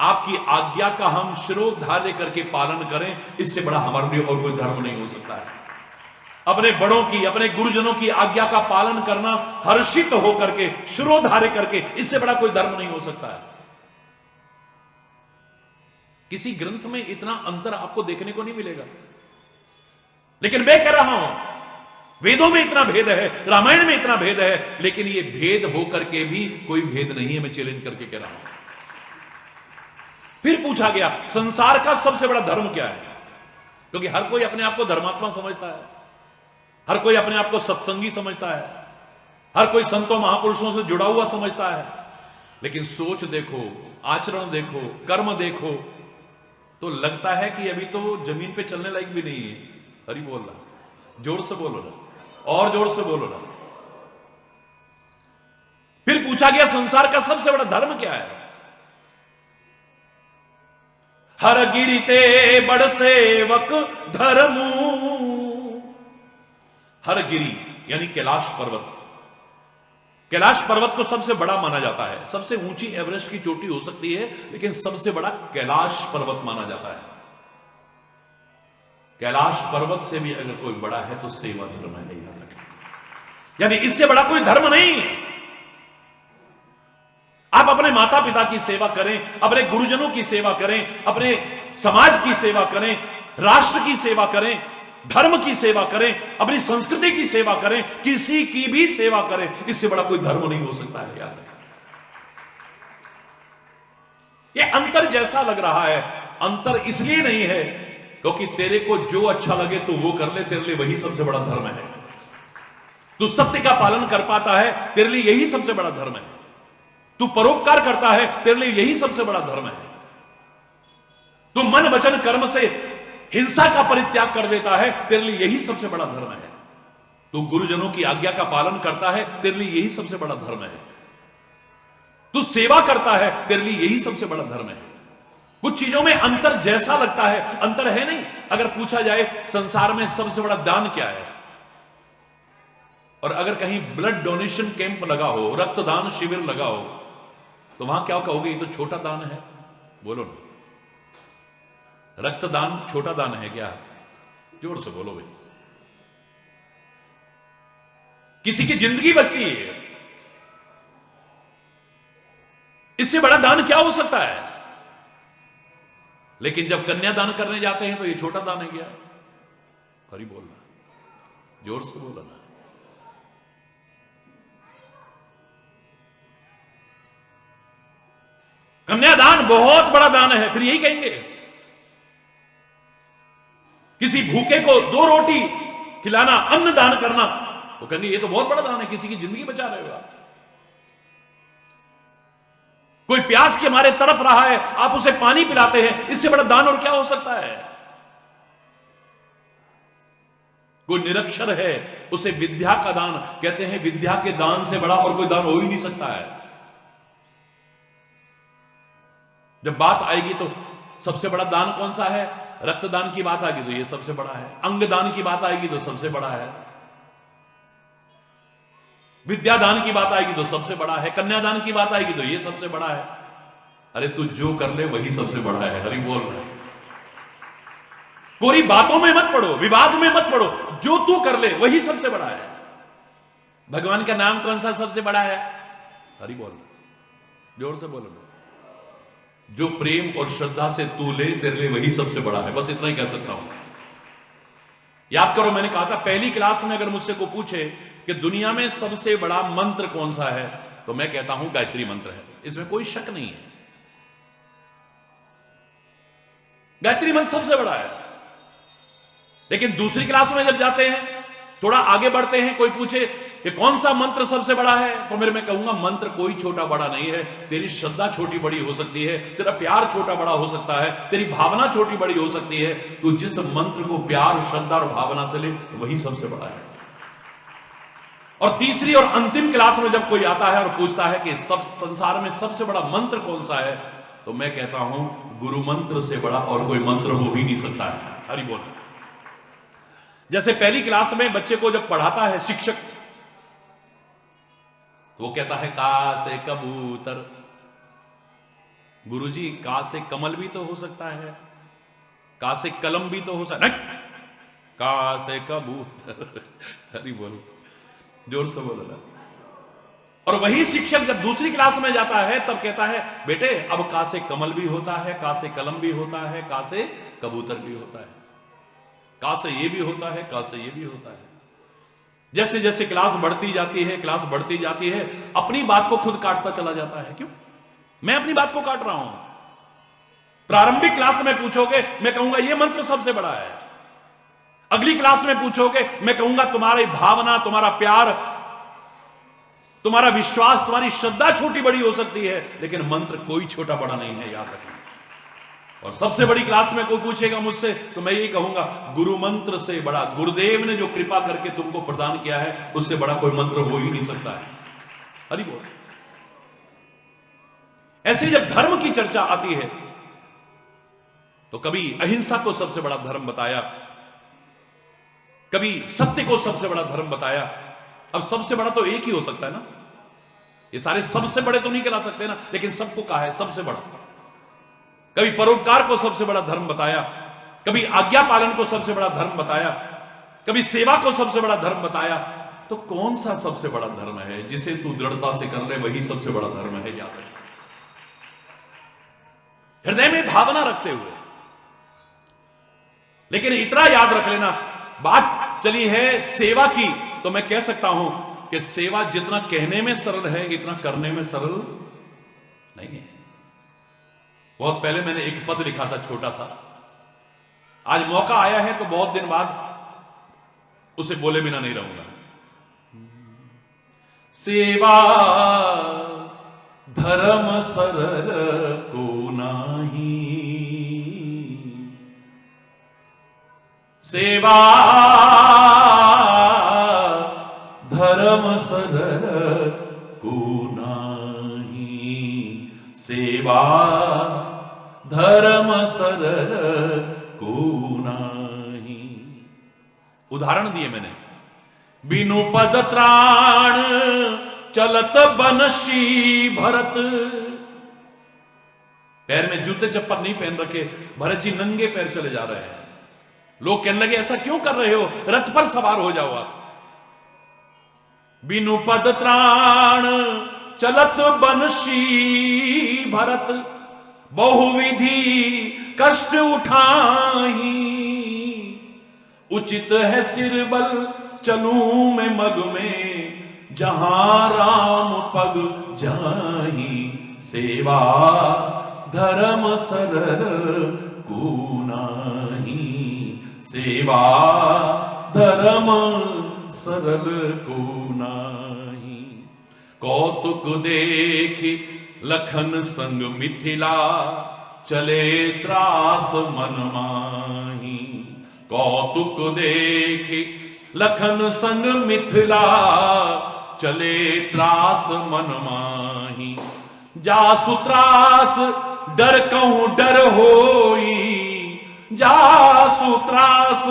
Speaker 2: आपकी आज्ञा का हम शिरोधार्य करके पालन करें, इससे बड़ा हमारे लिए और कोई धर्म नहीं हो सकता है। अपने बड़ों की, अपने गुरुजनों की आज्ञा का पालन करना, हर्षित होकर के, शिरोधार्य करके, इससे बड़ा कोई धर्म नहीं हो सकता है। किसी ग्रंथ में इतना अंतर आपको देखने को नहीं मिलेगा, लेकिन मैं कह रहा हूं वेदों में इतना भेद है, रामायण में इतना भेद है, लेकिन ये भेद होकर के भी कोई भेद नहीं है, मैं चैलेंज करके कह रहा हूं। फिर पूछा गया संसार का सबसे बड़ा धर्म क्या है, क्योंकि हर कोई अपने आप को धर्मात्मा समझता है, हर कोई अपने आप को सत्संगी समझता है, हर कोई संतों महापुरुषों से जुड़ा हुआ समझता है, लेकिन सोच देखो, आचरण देखो, कर्म देखो, तो लगता है कि अभी तो जमीन पे चलने लायक भी नहीं है। हरि बोल रहा, जोर से बोलो ना, और जोर से बोलो ना। फिर पूछा गया संसार का सबसे बड़ा धर्म क्या है, हर गिरिते बड़ सेवक धर्मू। हर गिरी यानी कैलाश पर्वत, कैलाश पर्वत को सबसे बड़ा माना जाता है। सबसे ऊंची एवरेस्ट की चोटी हो सकती है, लेकिन सबसे बड़ा कैलाश पर्वत माना जाता है। कैलाश पर्वत से भी अगर कोई बड़ा है तो सेवा धर्म है, याद रखें। यानी इससे बड़ा कोई धर्म नहीं। आप अपने माता पिता की सेवा करें, अपने गुरुजनों की सेवा करें, अपने समाज की सेवा करें, राष्ट्र की सेवा करें, धर्म की सेवा करें, अपनी संस्कृति की सेवा करें, किसी की भी सेवा करें, इससे बड़ा कोई धर्म नहीं हो सकता है, यार। ये अंतर जैसा लग रहा है, अंतर इसलिए नहीं है क्योंकि तेरे को जो अच्छा लगे तो वो कर ले, तेरे लिए वही सबसे बड़ा धर्म है। तू सत्य का पालन कर पाता है, तेरे लिए यही सबसे बड़ा धर्म है। तू परोपकार करता है, तेरे लिए यही सबसे बड़ा धर्म है। तू मन वचन कर्म से हिंसा का परित्याग कर देता है, तेरे लिए यही सबसे बड़ा धर्म है। तू गुरुजनों की आज्ञा का पालन करता है, तेरे लिए यही सबसे बड़ा धर्म है। तू सेवा करता है, तेरे लिए यही सबसे बड़ा धर्म है। कुछ चीजों में अंतर जैसा लगता है, अंतर है नहीं। अगर पूछा जाए संसार में सबसे बड़ा दान क्या है, और अगर कहीं ब्लड डोनेशन कैंप लगा हो, रक्तदान शिविर लगा हो, तो वहां क्या कहोगे, ये तो छोटा दान है? बोलो ना, रक्तदान छोटा दान है क्या? जोर से बोलो भाई। किसी की जिंदगी बचती है, इससे बड़ा दान क्या हो सकता है? लेकिन जब कन्यादान करने जाते हैं तो ये छोटा दान है क्या? हरि बोलना, जोर से बोलना। कन्यादान बहुत बड़ा दान है, फिर यही कहेंगे। किसी भूखे को 2 रोटी खिलाना, अन्न दान करना, तो कहेंगे ये तो बहुत बड़ा दान है, किसी की जिंदगी बचा रहे हो आप। कोई प्यास के मारे तड़प रहा है, आप उसे पानी पिलाते हैं, इससे बड़ा दान और क्या हो सकता है? कोई निरक्षर है, उसे विद्या का दान कहते हैं, विद्या के दान से बड़ा और कोई दान हो ही नहीं सकता है। जब बात आएगी तो सबसे बड़ा दान कौन सा है, रक्तदान की बात आएगी तो ये सबसे बड़ा है, अंगदान की बात आएगी तो सबसे बड़ा है, विद्यादान की बात आएगी तो सबसे बड़ा है, कन्यादान की बात आएगी तो ये सबसे बड़ा है। अरे तू जो कर ले वही सबसे बड़ा है। हरि बोल रहा है। कोई बातों में मत पड़ो, विवाद में मत पड़ो, जो तू कर ले वही सबसे बड़ा है। भगवान का नाम कौन सा सबसे बड़ा है? हरि बोल, जोर से बोलो। जो प्रेम और श्रद्धा से तू ले, तेरे लिए वही सबसे बड़ा है। बस इतना ही कह सकता हूं। याद करो, मैंने कहा था पहली क्लास में अगर मुझसे को पूछे कि दुनिया में सबसे बड़ा मंत्र कौन सा है, तो मैं कहता हूं गायत्री मंत्र है। इसमें कोई शक नहीं है, गायत्री मंत्र सबसे बड़ा है। लेकिन दूसरी क्लास में जब जाते हैं, थोड़ा आगे बढ़ते हैं, कोई पूछे कि कौन सा मंत्र सबसे बड़ा है, तो मेरे मैं कहूंगा मंत्र कोई छोटा बड़ा नहीं है। तेरी श्रद्धा छोटी बड़ी हो सकती है, तेरा प्यार छोटा बड़ा हो सकता है, तेरी भावना छोटी बड़ी हो सकती है। तू जिस मंत्र को प्यार, श्रद्धा और भावना से ले, वही सबसे बड़ा है। और तीसरी और अंतिम क्लास में जब कोई आता है और पूछता है कि सब संसार में सबसे बड़ा मंत्र कौन सा है, तो मैं कहता हूं गुरु मंत्र से बड़ा और कोई मंत्र हो ही नहीं सकता है। हरि बोल। जैसे पहली क्लास में बच्चे को जब पढ़ाता है शिक्षक, तो वो कहता है का से कबूतर। गुरुजी, का से कमल भी तो हो सकता है, का से कलम भी तो हो सकता है, का से कबूतर। हरि बोल, जोर से बोलो। और वही शिक्षक जब दूसरी क्लास में जाता है तब कहता है बेटे अब का से कमल भी होता है, का से कलम भी होता है, का से कबूतर भी होता है, का से ये भी होता है, का से ये भी होता है। जैसे जैसे क्लास बढ़ती जाती है, क्लास बढ़ती जाती है, अपनी बात को खुद काटता चला जाता है। क्यों? मैं अपनी बात को काट रहा हूं। प्रारंभिक क्लास में पूछोगे, मैं कहूंगा ये मंत्र सबसे बड़ा है। अगली क्लास में पूछोगे, मैं कहूंगा तुम्हारी भावना, तुम्हारा प्यार, तुम्हारा विश्वास, तुम्हारी श्रद्धा छोटी बड़ी हो सकती है, लेकिन मंत्र कोई छोटा बड़ा नहीं है, याद रखना। और सबसे बड़ी क्लास में कोई पूछेगा मुझसे, तो मैं यही कहूंगा गुरु मंत्र से बड़ा, गुरुदेव ने जो कृपा करके तुमको प्रदान किया है, उससे बड़ा कोई मंत्र हो ही नहीं सकता है। हरि बोल। ऐसे जब धर्म की चर्चा आती है, तो कभी अहिंसा को सबसे बड़ा धर्म बताया, कभी सत्य को सबसे बड़ा धर्म बताया। अब सबसे बड़ा तो एक ही हो सकता है ना, ये सारे सबसे बड़े तो नहीं करा सकते ना, लेकिन सबको कहा है सबसे बड़ा। कभी परोपकार को सबसे बड़ा धर्म बताया, कभी आज्ञा पालन को सबसे बड़ा धर्म बताया, कभी सेवा को सबसे बड़ा धर्म बताया। तो कौन सा सबसे बड़ा धर्म है जिसे तू दृढ़ता से कर ले, वही सबसे बड़ा धर्म है। याद रख, हृदय में भावना रखते हुए। लेकिन इतना याद रख लेना, बात चली है सेवा की, तो मैं कह सकता हूं कि सेवा जितना कहने में सरल है, इतना करने में सरल नहीं है। बहुत पहले मैंने एक पद लिखा था छोटा सा, आज मौका आया है तो बहुत दिन बाद उसे बोले बिना नहीं रहूंगा। सेवा धर्म सरल को नाही, सेवा धर्म सरल को नाही, सेवा धर्म सरल को नाही। उदाहरण दिए मैंने, बिनु पद त्राण चलत बनशी भरत। पैर में जूते चप्पल नहीं पहन रखे, भरत जी नंगे पैर चले जा रहे हैं। लोग कहने लगे ऐसा क्यों कर रहे हो, रथ पर सवार हो जाओ आप। बिनु पद त्राण चलत बनशी भरत, बहुविधि कष्ट उठाई। उचित है सिर बल चलूं मैं मग में, जहां राम पग जाही। सेवा धर्म सरल को नाही, सेवा धर्म सरल को नाही। कौतुक देखी लखन संग मिथिला, चले त्रास मन माही। कौतुक देखी लखन संग मिथिला, चले त्रास मन माही। जासु त्रास डर कहूं डर होई, जासु त्रास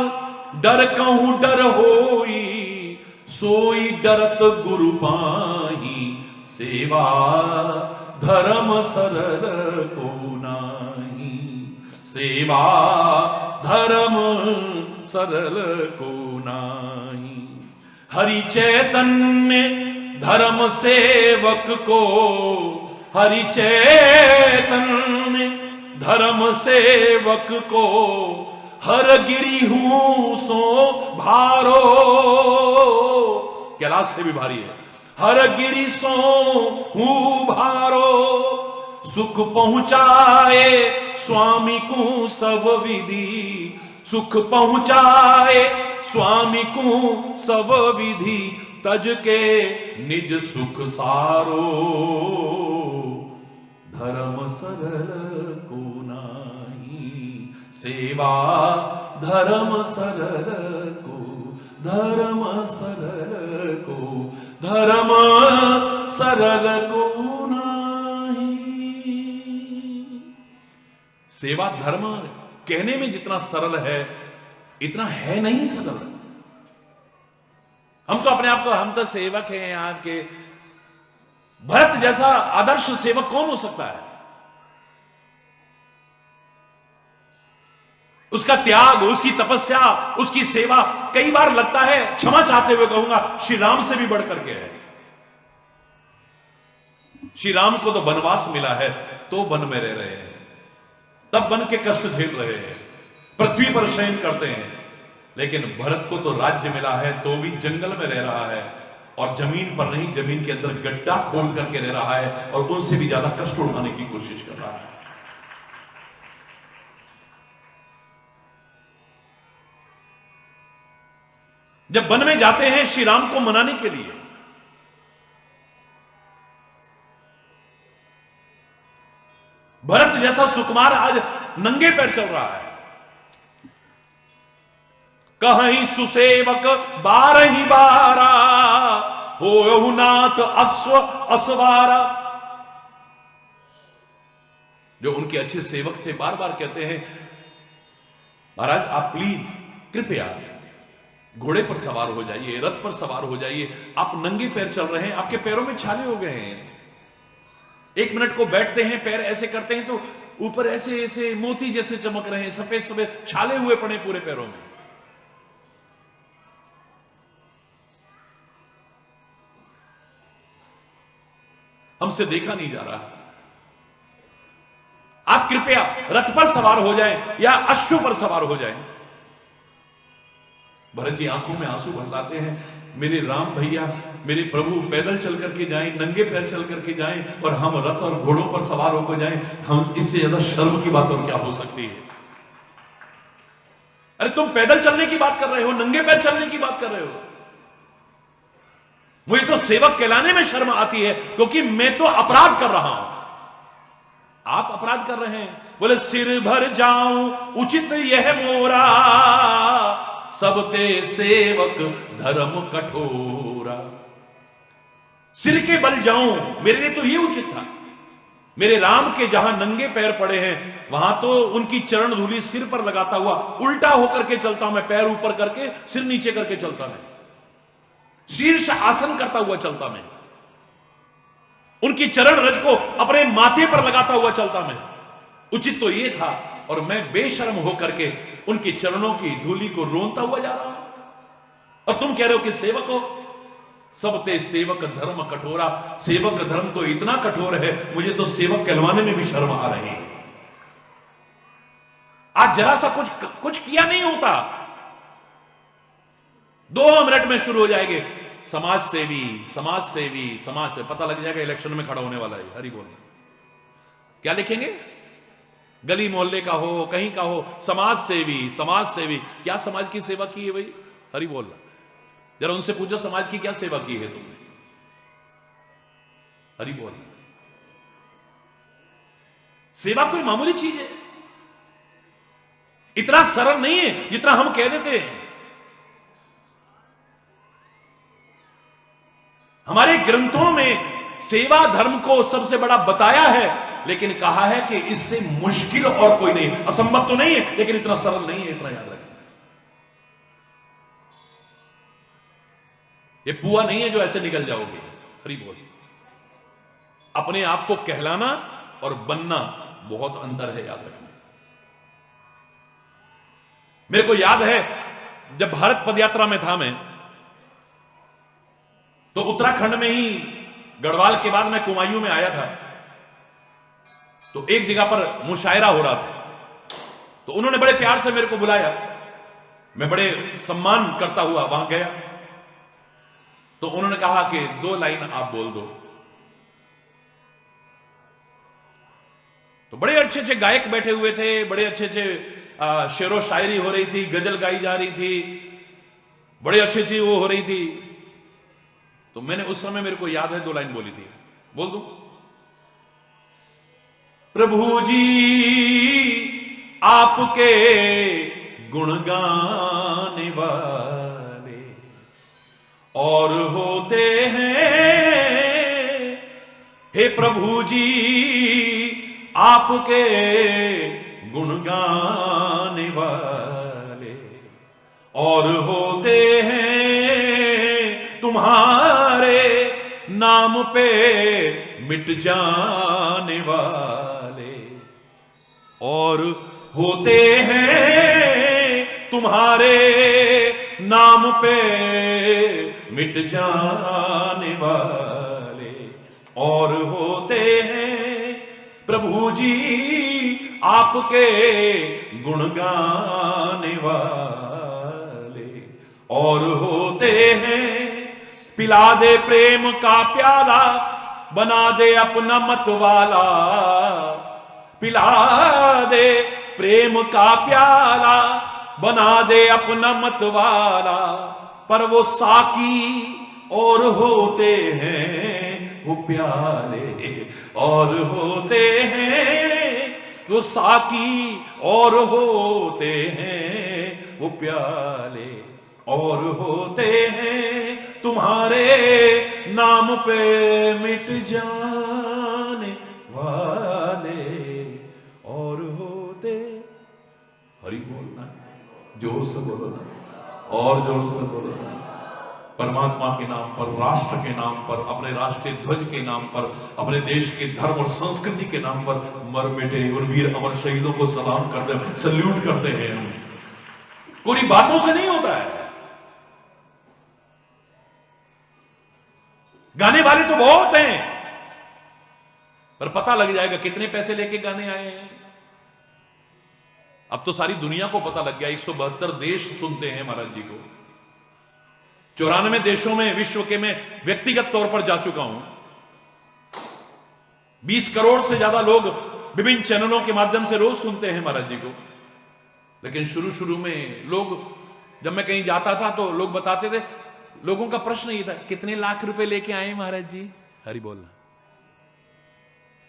Speaker 2: डर कहूं डर होई। सोई डरत गुरु पाही, सेवा धर्म सरल को नाही, सेवा धर्म सरल को नाही। हरि चैतन्य धर्म सेवक को, हरि चैतन्य धर्म सेवक को, हर गिरी हूं सो भारो, कैलाश से भी भारी है। हर गिरी सो हूं भारो, सुख पहुंचाए स्वामी को सब विधि, सुख पहुंचाए स्वामी को सब विधि, तज के निज सुख सारो, धर्म सरल को नाही, सेवा धर्म सरल को, धर्म सरल को, धर्म सरल को नाही। सेवा धर्म कहने में जितना सरल है इतना है नहीं सरल। हम तो अपने आप को, हम तो सेवक हैं यहां के। भरत जैसा आदर्श सेवक कौन हो सकता है? उसका त्याग, उसकी तपस्या, उसकी सेवा कई बार लगता है, क्षमा चाहते हुए कहूंगा, श्री राम से भी बढ़ करके है। श्री राम को तो वनवास मिला है तो वन में रह रहे हैं, तब वन के कष्ट झेल रहे हैं, पृथ्वी पर शयन करते हैं। लेकिन भरत को तो राज्य मिला है तो भी जंगल में रह रहा है, और जमीन पर नहीं, जमीन के अंदर गड्ढा खोल करके रह रहा है, और उनसे भी ज्यादा कष्ट उठाने की कोशिश कर रहा है। जब वन में जाते हैं श्री राम को मनाने के लिए, भरत जैसा सुकुमार आज नंगे पैर चल रहा है। कहीं सुसेवक 12 बारा, हो नाथ अश्व असवारा। जो उनके अच्छे सेवक थे बार बार कहते हैं, महाराज आप प्लीज कृपया घोड़े पर सवार हो जाइए, रथ पर सवार हो जाइए, आप नंगे पैर चल रहे हैं, आपके पैरों में छाले हो गए हैं। 1 मिनट को बैठते हैं, पैर ऐसे करते हैं तो ऊपर ऐसे ऐसे मोती जैसे चमक रहे हैं, सफेद सफेद छाले हुए पड़े पूरे पैरों में। हमसे देखा नहीं जा रहा। आप कृपया रथ पर सवार हो जाएं या अश्व पर सवार हो जाएं। भरत जी आंखों में आंसू भर लाते हैं, मेरे राम भैया, मेरे प्रभु पैदल चल करके जाएं, नंगे पैर चल करके जाएं, और हम रथ और घोड़ों पर सवार होकर जाएं। हम इससे ज्यादा शर्म की बात और क्या हो सकती है? अरे तुम पैदल चलने की बात कर रहे हो, नंगे पैर चलने की बात कर रहे हो। मुझे तो सेवक कहलाने में शर्म आती है, क्योंकि मैं तो अपराध कर रहा हूं। आप अपराध कर रहे हैं। बोले सिर भर जाऊं उचित यह मोरा, सब ते सेवक धर्म कठोरा। सिर के बल जाऊं, मेरे लिए तो ये उचित था। मेरे राम के जहां नंगे पैर पड़े हैं, वहां तो उनकी चरण धूलि सिर पर लगाता हुआ उल्टा होकर के चलता मैं, पैर ऊपर करके सिर नीचे करके चलता मैं, शीर्ष आसन करता हुआ चलता मैं, उनकी चरण रज को अपने माथे पर लगाता हुआ चलता मैं। उचित तो ये था, और मैं बेशर्म होकर के उनके चरणों की धूलि को रोनता हुआ जा रहा हूं। और तुम कह रहे हो कि सेवक हो। सब ते सेवक धर्म कठोरा। सेवक धर्म तो इतना कठोर है, मुझे तो सेवक कहलवाने में भी शर्म आ रही है। आज जरा सा कुछ किया नहीं होता, 2 मिनट में शुरू हो जाएंगे समाज सेवी, समाज सेवी, समाज से पता लग जाएगा इलेक्शन में खड़ा होने वाला है। हरि बोल। क्या लिखेंगे? गली मोहल्ले का हो, कहीं का हो, समाज सेवी, समाज सेवी। क्या समाज की सेवा की है भाई? हरि बोल। जरा उनसे पूछो समाज की क्या सेवा की है तुमने? हरि बोल। सेवा कोई मामूली चीज है, इतना सरल नहीं है जितना हम कह देते हैं। हमारे ग्रंथों में सेवा धर्म को सबसे बड़ा बताया है, लेकिन कहा है कि इससे मुश्किल और कोई नहीं। असंभव तो नहीं है, लेकिन इतना सरल नहीं है, इतना याद रखना। ये पुआ नहीं है जो ऐसे निकल जाओगे। हरि बोल। अपने आप को कहलाना और बनना बहुत अंतर है, याद रखना। मेरे को याद है जब भारत पदयात्रा में था मैं, तो उत्तराखंड में ही गढ़वाल के बाद मैं कुमायूं में आया था। तो एक जगह पर मुशायरा हो रहा था, तो उन्होंने बड़े प्यार से मेरे को बुलाया। मैं बड़े सम्मान करता हुआ वहां गया, तो उन्होंने कहा कि 2 लाइन आप बोल दो। तो बड़े अच्छे अच्छे गायक बैठे हुए थे, बड़े अच्छे अच्छे शेरो शायरी हो रही थी, गजल गाई जा रही थी, बड़े अच्छे अच्छे वो हो रही थी। तो मैंने उस समय, मेरे को याद है, 2 लाइन बोली थी। बोल दूं? प्रभु जी आपके गुण गाने वाले और होते हैं, हे प्रभु जी आपके गुण गाने वाले और होते हैं, तुम्हारे नाम पे मिट जाने वाले और होते हैं, तुम्हारे नाम पे मिट जाने वाले और होते हैं, प्रभु जी आपके गुण गाने वाले और होते हैं। पिला दे प्रेम का प्याला, बना दे अपना मतवाला, पिला दे प्रेम का प्याला, बना दे अपना मतवाला, पर वो साकी और होते हैं वो प्याले और होते हैं, वो साकी और होते हैं वो प्याले और होते हैं, तुम्हारे नाम पे मिट जाने वाले और होते। हरि बोलना, जोर से बोलो ना, और जोर से बोलो ना। परमात्मा के नाम पर, राष्ट्र के नाम पर, अपने राष्ट्रीय ध्वज के नाम पर, अपने देश के धर्म और संस्कृति के नाम पर मर मिटे उन वीर अमर शहीदों को सलाम करते हैं, सल्यूट करते हैं। पूरी बातों से नहीं होता है। गाने वाले तो बहुत हैं, पर पता लग जाएगा कितने पैसे लेके गाने आए हैं। अब तो सारी दुनिया को पता लग गया, 172 देश सुनते हैं महाराज जी को। 94 देशों में, विश्व के में व्यक्तिगत तौर पर जा चुका हूं। 20 करोड़ से ज्यादा लोग विभिन्न चैनलों के माध्यम से रोज सुनते हैं महाराज जी को। लेकिन शुरू शुरू में लोग, जब मैं कहीं जाता था तो लोग बताते थे, लोगों का प्रश्न ये था, कितने लाख रुपए लेके आए महाराज जी? हरि बोलना।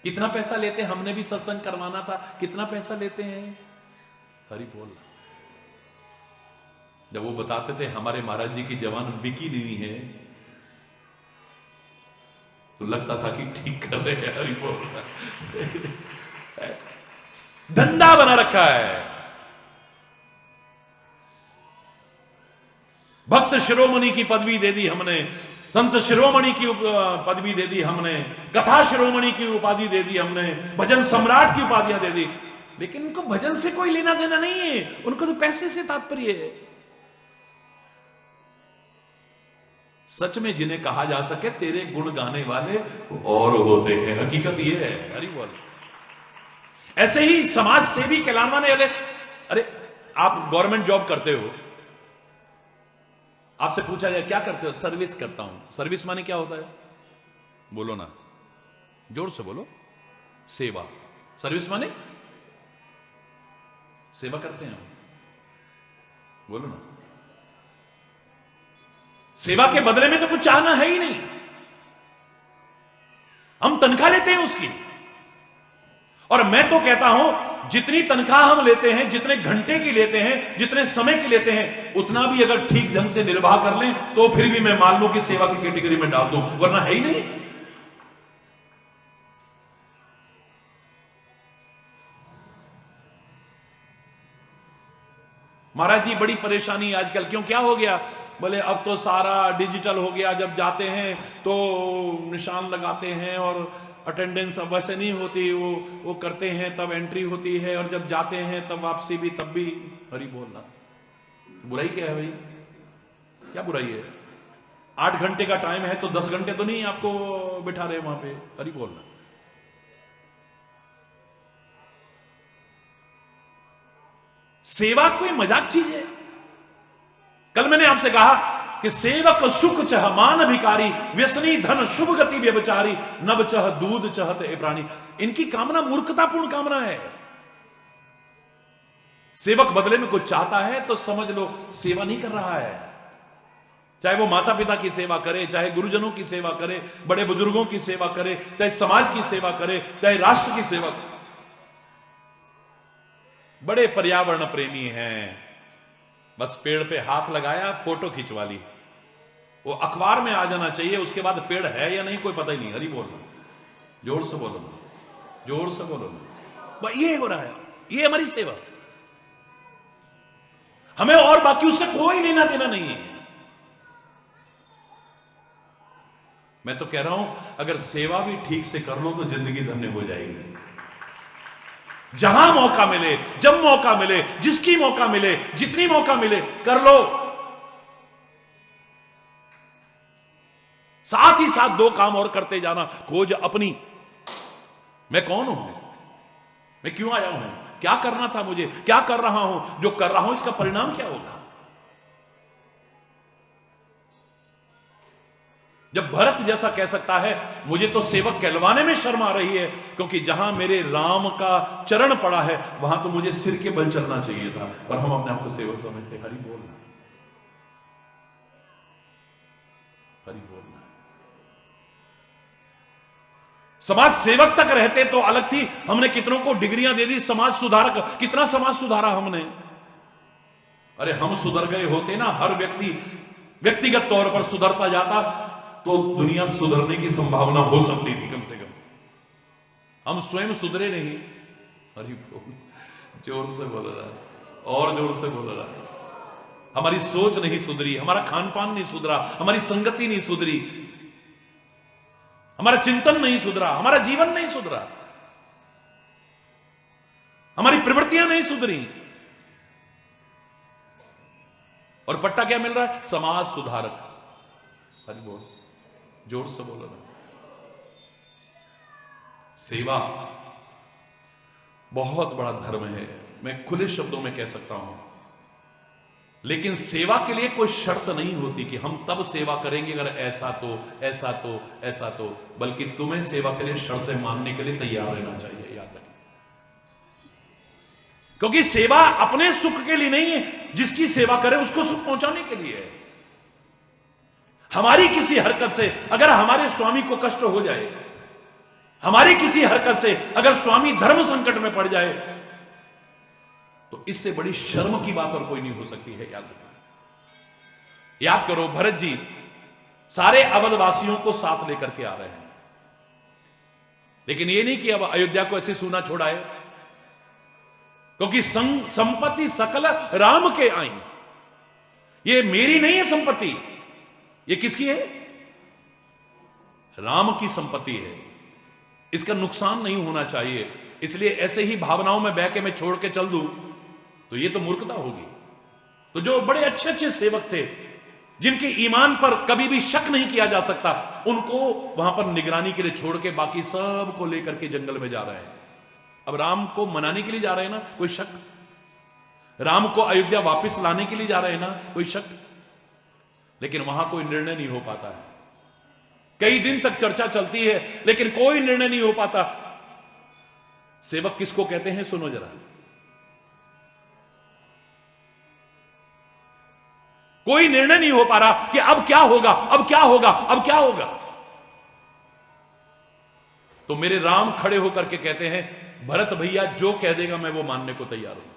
Speaker 2: कितना पैसा लेते हैं? हमने भी सत्संग करवाना था, कितना पैसा लेते हैं? हरि बोलना। जब वो बताते थे हमारे महाराज जी की जवान बिकी नहीं है, तो लगता था कि ठीक कर रहे हैं। हरि बोलना। धंधा बना रखा है। भक्त शिरोमणि की पदवी दे दी हमने, संत शिरोमणि की पदवी दे दी हमने, कथा शिरोमणि की उपाधि दे दी हमने, भजन सम्राट की उपाधियां दे दी। लेकिन उनको भजन से कोई लेना देना नहीं है, उनको तो पैसे से तात्पर्य है। सच में जिन्हें कहा जा सके तेरे गुण गाने वाले और होते हैं, हकीकत यह है। हरि बोल। ऐसे ही समाज सेवी कहलाने वाले, अरे आप गवर्नमेंट जॉब करते हो, आपसे पूछा जाए क्या करते हो? सर्विस करता हूं। सर्विस माने क्या होता है? बोलो ना, जोर से बोलो। सेवा। सर्विस माने सेवा करते हैं हम। बोलो ना। सेवा के बदले में तो कुछ चाहना है ही नहीं, हम तनख्वाह लेते हैं उसकी। और मैं तो कहता हूं जितनी तनख्वाह हम लेते हैं, जितने घंटे की लेते हैं, जितने समय की लेते हैं, उतना भी अगर ठीक ढंग से निर्वाह कर लें तो फिर भी मैं मान लूं कि सेवा की कैटेगरी में डाल दूं, वरना है ही नहीं। महाराज जी बड़ी परेशानी आजकल। क्यों, क्या हो गया? बोले अब तो सारा डिजिटल हो गया, जब जाते हैं तो निशान लगाते हैं और अटेंडेंस अब वैसे नहीं होती, वो करते हैं तब एंट्री होती है, और जब जाते हैं तब वापसी भी, तब भी हरि बोलना। बुराई क्या है भाई? क्या बुराई है? 8 घंटे का टाइम है तो 10 घंटे तो नहीं आपको बिठा रहे वहां पे, हरि बोलना। सेवा कोई मजाक चीज है? कल मैंने आपसे कहा कि सेवक सुख चह मान भिकारी, व्यसनी धन शुभ गति व्यभिचारी, नभ चह दूध चहत ए प्राणी। इनकी कामना मूर्खतापूर्ण कामना है। सेवक बदले में कुछ चाहता है तो समझ लो सेवा नहीं कर रहा है। चाहे वो माता पिता की सेवा करे, चाहे गुरुजनों की सेवा करे, बड़े बुजुर्गों की सेवा करे, चाहे समाज की सेवा करे, चाहे राष्ट्र की सेवा करे। बड़े पर्यावरण प्रेमी हैं, बस पेड़ पे हाथ लगाया, फोटो खिंचवा ली, वो अखबार में आ जाना चाहिए, उसके बाद पेड़ है या नहीं कोई पता ही नहीं। हरि बोलना, जोर से बोलो ना, जोर से बोलो ना। ये हो रहा है, ये हमारी सेवा। हमें और बाकी उससे कोई लेना देना नहीं है। मैं तो कह रहा हूं अगर सेवा भी ठीक से कर लो तो जिंदगी धन्य हो जाएगी। जहां मौका मिले, जब मौका मिले, जिसकी मौका मिले, जितनी मौका मिले कर लो। साथ ही साथ 2 काम और करते जाना। खोज अपनी, मैं कौन हूं, मैं क्यों आया हूं, क्या करना था मुझे, क्या कर रहा हूं, जो कर रहा हूं इसका परिणाम क्या होगा। जब भरत जैसा कह सकता है मुझे तो सेवक कहलवाने में शर्म आ रही है, क्योंकि जहां मेरे राम का चरण पड़ा है वहां तो मुझे सिर के बल चलना चाहिए था, और हम अपने आप को सेवक समझते। हरि बोलना, हरि बोलना। समाज सेवक तक रहते तो अलग थी। हमने कितनों को डिग्रियां दे दी, समाज सुधारक, कितना समाज सुधारा हमने। अरे हम सुधर गए होते ना, हर व्यक्ति व्यक्तिगत तौर पर सुधरता जाता तो दुनिया सुधरने की संभावना हो सकती थी कम से कम। हम स्वयं सुधरे नहीं। अरे बोल, जोर से बोल रहा है, और जोर से बोल रहा है। हमारी सोच नहीं सुधरी, हमारा खान पान नहीं सुधरा, हमारी संगति नहीं सुधरी, हमारा चिंतन नहीं सुधरा, हमारा जीवन नहीं सुधरा, हमारी प्रवृत्तियां नहीं सुधरी, और पट्टा क्या मिल रहा है? समाज सुधारक। अरे बोल, जोर से बोलो ना। सेवा बहुत बड़ा धर्म है, मैं खुले शब्दों में कह सकता हूं। लेकिन सेवा के लिए कोई शर्त नहीं होती कि हम तब सेवा करेंगे अगर ऐसा तो, ऐसा तो, ऐसा तो, बल्कि तुम्हें सेवा के लिए शर्तें मानने के लिए तैयार रहना चाहिए, याद रखें। क्योंकि सेवा अपने सुख के लिए नहीं है, जिसकी सेवा करे उसको सुख पहुंचाने के लिए है। हमारी किसी हरकत से अगर हमारे स्वामी को कष्ट हो जाए, हमारी किसी हरकत से अगर स्वामी धर्म संकट में पड़ जाए, तो इससे बड़ी शर्म की बात और कोई नहीं हो सकती है। याद रखना। याद करो, भरत जी सारे अवधवासियों को साथ लेकर के आ रहे हैं, लेकिन यह नहीं कि अब अयोध्या को ऐसे सूना छोड़ाए, क्योंकि संपत्ति सकल राम के आई। ये मेरी नहीं है संपत्ति, ये किसकी है? राम की संपत्ति है। इसका नुकसान नहीं होना चाहिए। इसलिए ऐसे ही भावनाओं में बह के मैं छोड़ के चल दूं तो ये तो मूर्खता होगी। तो जो बड़े अच्छे अच्छे सेवक थे, जिनके ईमान पर कभी भी शक नहीं किया जा सकता, उनको वहां पर निगरानी के लिए छोड़ के बाकी सब को लेकर के जंगल में जा रहे हैं। अब राम को मनाने के लिए जा रहे हैं ना, कोई शक? राम को अयोध्या वापस लाने के लिए जा रहे हैं ना, कोई शक? लेकिन वहां कोई निर्णय नहीं हो पाता है। कई दिन तक चर्चा चलती है लेकिन कोई निर्णय नहीं हो पाता। सेवक किसको कहते हैं सुनो जरा। कोई निर्णय नहीं हो पा रहा कि अब क्या होगा, अब क्या होगा, अब क्या होगा। तो मेरे राम खड़े होकर के कहते हैं, भरत भैया जो कह देगा मैं वो मानने को तैयार हूं।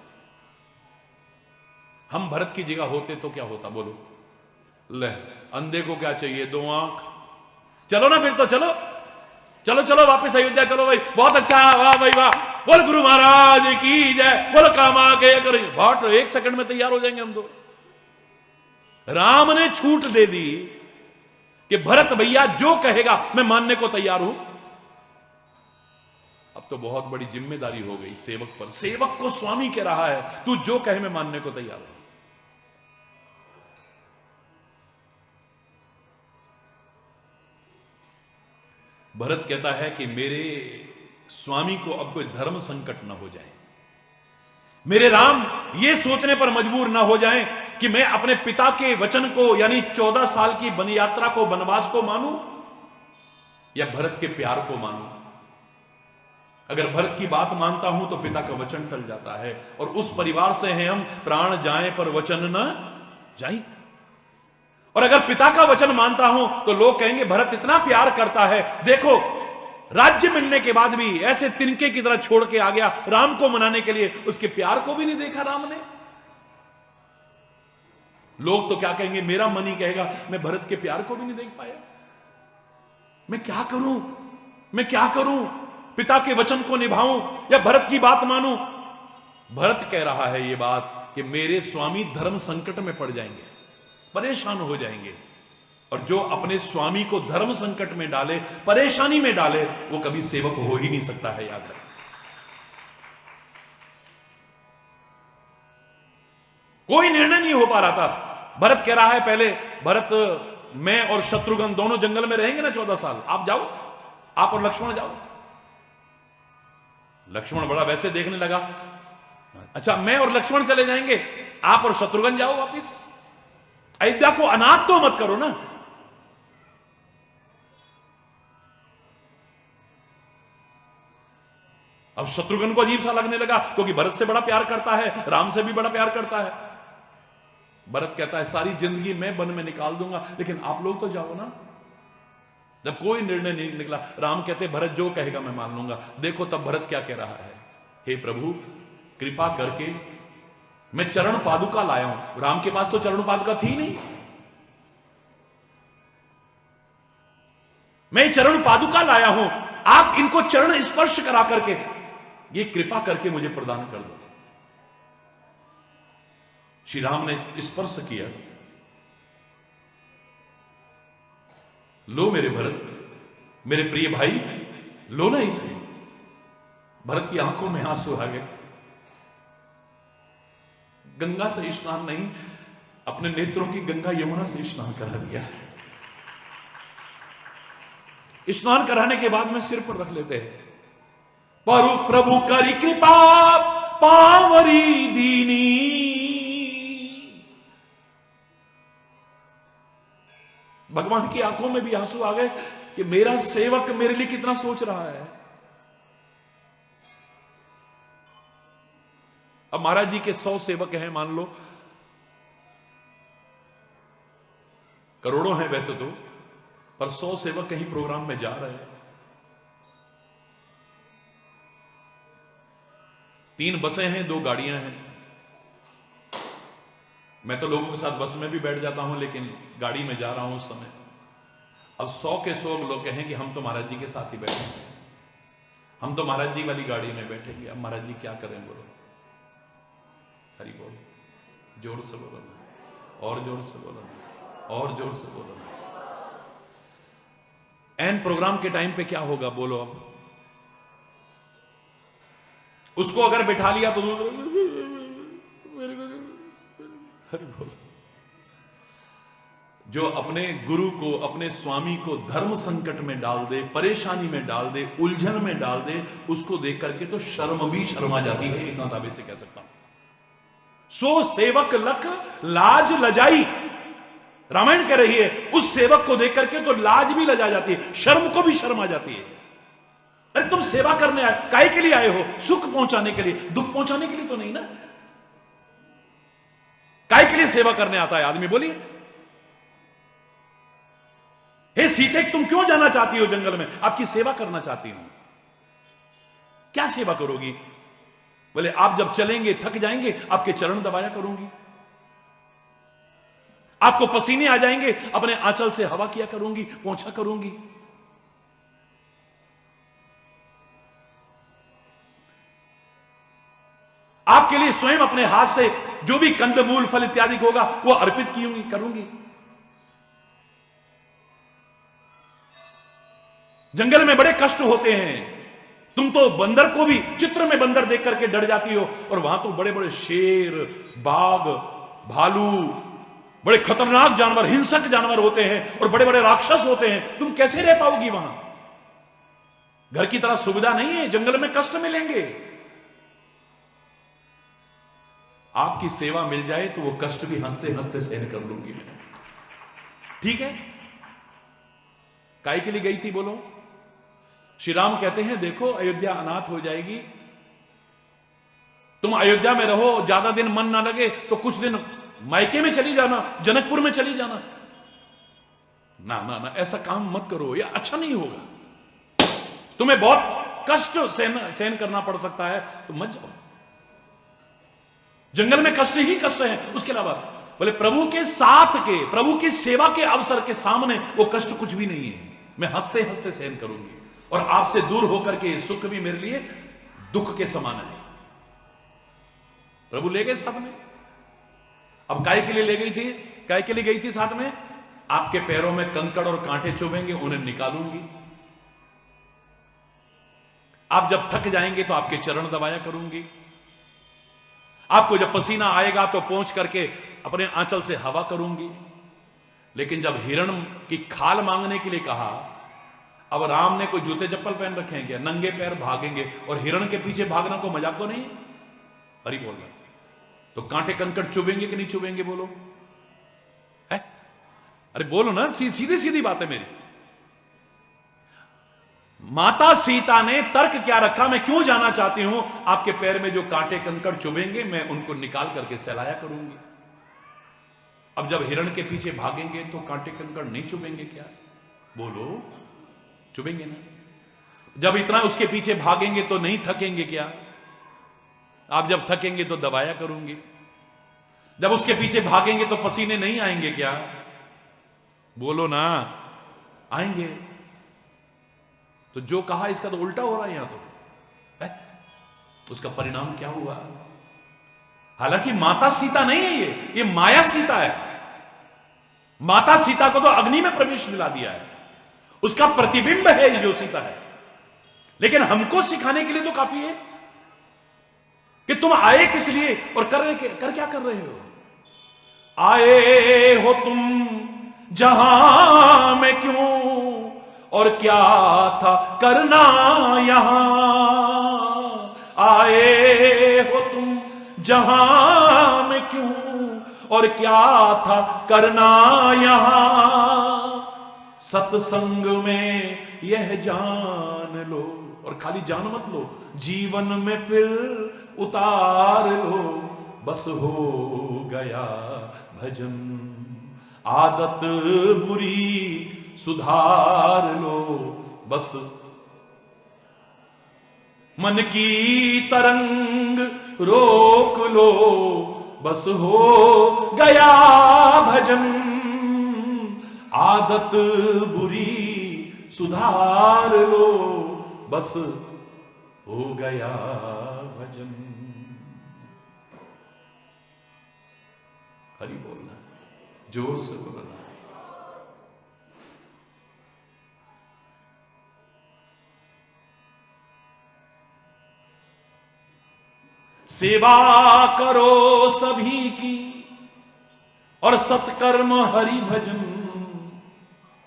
Speaker 2: हम भरत की जगह होते तो क्या होता बोलो? ले, अंधे को क्या चाहिए? 2 आंख। चलो ना फिर तो, चलो चलो चलो वापस अयोध्या चलो भाई, बहुत अच्छा, वाह भाई वाह, बोल गुरु महाराज की जय, बोल कामा के करेंगे। बहुत 1 सेकंड में तैयार हो जाएंगे हम दो। राम ने छूट दे दी कि भरत भैया जो कहेगा मैं मानने को तैयार हूं।
Speaker 3: तो बहुत बड़ी जिम्मेदारी हो गई सेवक पर। सेवक को स्वामी कह रहा है, तू जो कहे मैं मानने को तैयार हूं। भरत कहता है कि मेरे स्वामी को अब कोई धर्म संकट ना हो जाए, मेरे राम ये सोचने पर मजबूर ना हो जाएं कि मैं अपने पिता के वचन को यानी 14 साल की वन यात्रा को, वनवास को मानूं या भरत के प्यार को मानूं। अगर भरत की बात मानता हूं तो पिता का वचन टल जाता है, और उस परिवार से हैं हम, प्राण जाए पर वचन न जाए। और अगर पिता का वचन मानता हूं तो लोग कहेंगे भरत इतना प्यार करता है, देखो राज्य मिलने के बाद भी ऐसे तिनके की तरह छोड़ के आ गया राम को मनाने के लिए, उसके प्यार को भी नहीं देखा राम ने। लोग तो क्या कहेंगे, मेरा मन ही कहेगा मैं भरत के प्यार को भी नहीं देख पाया। मैं क्या करूं, मैं क्या करूं, पिता के वचन को निभाऊं या भरत की बात मानूं। भरत कह रहा है ये बात कि मेरे स्वामी धर्म संकट में पड़ जाएंगे, परेशान हो जाएंगे, और जो अपने स्वामी को धर्म संकट में डाले, परेशानी में डाले, वो कभी सेवक हो ही नहीं सकता है, याद रखें। कोई निर्णय नहीं हो पा रहा था। भरत कह रहा है पहले, भरत मैं और शत्रुघ्न दोनों जंगल में रहेंगे ना 14 साल, आप जाओ, आप और लक्ष्मण जाओ। लक्ष्मण बड़ा वैसे देखने लगा, अच्छा मैं और लक्ष्मण चले जाएंगे, आप और शत्रुघ्न जाओ वापिस। अयोध्या को अनाथ तो मत करो ना। अब शत्रुघ्न को अजीब सा लगने लगा, क्योंकि भरत से बड़ा प्यार करता है, राम से भी बड़ा प्यार करता है। भरत कहता है सारी जिंदगी मैं वन में निकाल दूंगा, लेकिन आप लोग तो जाओ ना। जब कोई निर्णय नहीं निकला, राम कहते भरत जो कहेगा मैं मान लूंगा। देखो तब भरत क्या कह रहा है, हे प्रभु कृपा करके मैं चरण पादुका लाया हूं। राम के पास तो चरण पादुका थी नहीं, मैं चरण पादुका लाया हूं, आप इनको चरण स्पर्श करा करके ये कृपा करके मुझे प्रदान कर दो। श्री राम ने स्पर्श किया, लो मेरे भरत, मेरे प्रिय भाई, लो ना इसे। भरत की आंखों में आंसू आ गए। गंगा से स्नान नहीं, अपने नेत्रों की गंगा यमुना से स्नान करा दिया। स्नान कराने के बाद में सिर पर रख लेते हैं, पर प्रभु करी कृपा पावरी दीनी। भगवान की आंखों में भी आंसू आ गए कि मेरा सेवक मेरे लिए कितना सोच रहा है। अब महाराज जी के 100 सेवक हैं मान लो, करोड़ों हैं वैसे तो, पर 100 सेवक कहीं प्रोग्राम में जा रहे हैं। 3 बसें हैं, 2 गाड़ियां हैं। मैं तो लोगों के साथ बस में भी बैठ जाता हूं, लेकिन गाड़ी में जा रहा हूं उस समय। अब 100 के 100 लोग कहें कि हम तो महाराज जी के साथ ही बैठेंगे, हम तो महाराज जी वाली गाड़ी में बैठेंगे। अब महाराज जी क्या करें, बोलो, हरि बोल, जोर से बोलो ना, और जोर से बोलो ना, और जोर से बोलो ना। एन प्रोग्राम के टाइम पे क्या होगा बोलो। अब उसको अगर बिठा लिया तो हरि बोल। जो अपने गुरु को, अपने स्वामी को धर्म संकट में डाल दे, परेशानी में डाल दे, उलझन में डाल दे, उसको देख करके तो शर्म भी शर्मा जाती है, इतना दावे से कह सकता हूं। सो सेवक लख लाज लजाई, रामायण कह रही है, उस सेवक को देख करके तो लाज भी लजा जाती है, शर्म को भी शर्म आ जाती है। अरे तुम सेवा करने आए, काहे के लिए आए हो? सुख पहुंचाने के लिए, दुख पहुंचाने के लिए तो नहीं ना। काहे के लिए सेवा करने आता है आदमी, बोलिए। हे सीते, तुम क्यों जाना चाहती हो जंगल में? आपकी सेवा करना चाहती हूं। क्या सेवा करोगी? बोले आप जब चलेंगे थक जाएंगे, आपके चरण दबाया करूंगी, आपको पसीने आ जाएंगे, अपने आंचल से हवा किया करूंगी, पोंछा करूंगी। आपके लिए स्वयं अपने हाथ से जो भी कंदमूल फल इत्यादि होगा वो अर्पित करूंगी। जंगल में बड़े कष्ट होते हैं, तुम तो बंदर को भी चित्र में बंदर देख करके डर जाती हो, और वहां तो बड़े बड़े शेर, बाघ, भालू, बड़े खतरनाक जानवर, हिंसक जानवर होते हैं, और बड़े बड़े राक्षस होते हैं। तुम कैसे रह पाओगी वहां? घर की तरह सुविधा नहीं है, जंगल में कष्ट मिलेंगे। आपकी सेवा मिल जाए तो वो कष्ट भी हंसते हंसते सहन कर लूंगी मैं। ठीक है? काय के लिए गई थी बोलो? श्री राम कहते हैं देखो अयोध्या अनाथ हो जाएगी, तुम अयोध्या में रहो, ज्यादा दिन मन ना लगे तो कुछ दिन मायके में चली जाना, जनकपुर में चली जाना। ना ना ना, ऐसा काम मत करो, यह अच्छा नहीं होगा। तुम्हें बहुत कष्ट सहन करना पड़ सकता है, तो मत जाओ। जंगल में कष्ट ही कष्ट है, उसके अलावा बोले प्रभु के साथ के, प्रभु की सेवा के अवसर के सामने वो कष्ट कुछ भी नहीं है। मैं हंसते हंसते सहन करूंगी, और आपसे दूर होकर के सुख भी मेरे लिए दुख के समान है। प्रभु ले गए साथ में। अब काय के लिए ले गई थी? काय के लिए गई थी साथ में? आपके पैरों में कंकड़ और कांटे चुभेंगे, उन्हें निकालूंगी। आप जब थक जाएंगे तो आपके चरण दबाया करूंगी। आपको जब पसीना आएगा तो पहुंच करके अपने आंचल से हवा करूंगी। लेकिन जब हिरण की खाल मांगने के लिए कहा, अब राम ने कोई जूते चप्पल पहन रखे हैं क्या? नंगे पैर भागेंगे, और हिरण के पीछे भागना को मजाक तो नहीं? हरि बोल रहा। तो कांटे कंकड़ चुभेंगे कि नहीं चुभेंगे बोलो? है? अरे बोलो ना, सीधी सीधी बात है मेरी। माता सीता ने तर्क क्या रखा? मैं क्यों जाना चाहती हूं? आपके पैर में जो कांटे कंकड़ चुभेंगे मैं उनको निकाल करके सहलाया करूंगी। अब जब हिरण के पीछे भागेंगे तो कांटे कंकड़ नहीं चुभेंगे क्या? बोलो, चुभेंगे ना? जब इतना उसके पीछे भागेंगे तो नहीं थकेंगे क्या? आप जब थकेंगे तो दबाया करूंगी। जब उसके पीछे भागेंगे तो पसीने नहीं आएंगे क्या? बोलो ना, आएंगे। तो जो कहा इसका तो उल्टा हो रहा है यहां तो है? उसका परिणाम क्या हुआ? हालांकि माता सीता नहीं है ये माया सीता है। माता सीता को तो अग्नि में प्रवेश दिला दिया है, उसका प्रतिबिंब है ये जो सीता है। लेकिन हमको सिखाने के लिए तो काफी है कि तुम आए किस लिए और कर क्या कर रहे हो? आए हो तुम जहां में क्यों, और क्या था करना यहां? आए हो तुम जहां में क्यों, और क्या था करना यहां? सत्संग में यह जान लो, और खाली जान मत लो, जीवन में फिर उतार लो। बस हो गया भजन, आदत बुरी सुधार लो। बस मन की तरंग रोक लो, बस हो गया भजन, आदत बुरी सुधार लो। बस हो गया भजन। हरि बोलना, जोर से बोलना। सेवा करो सभी की, और सत्कर्म हरि भजन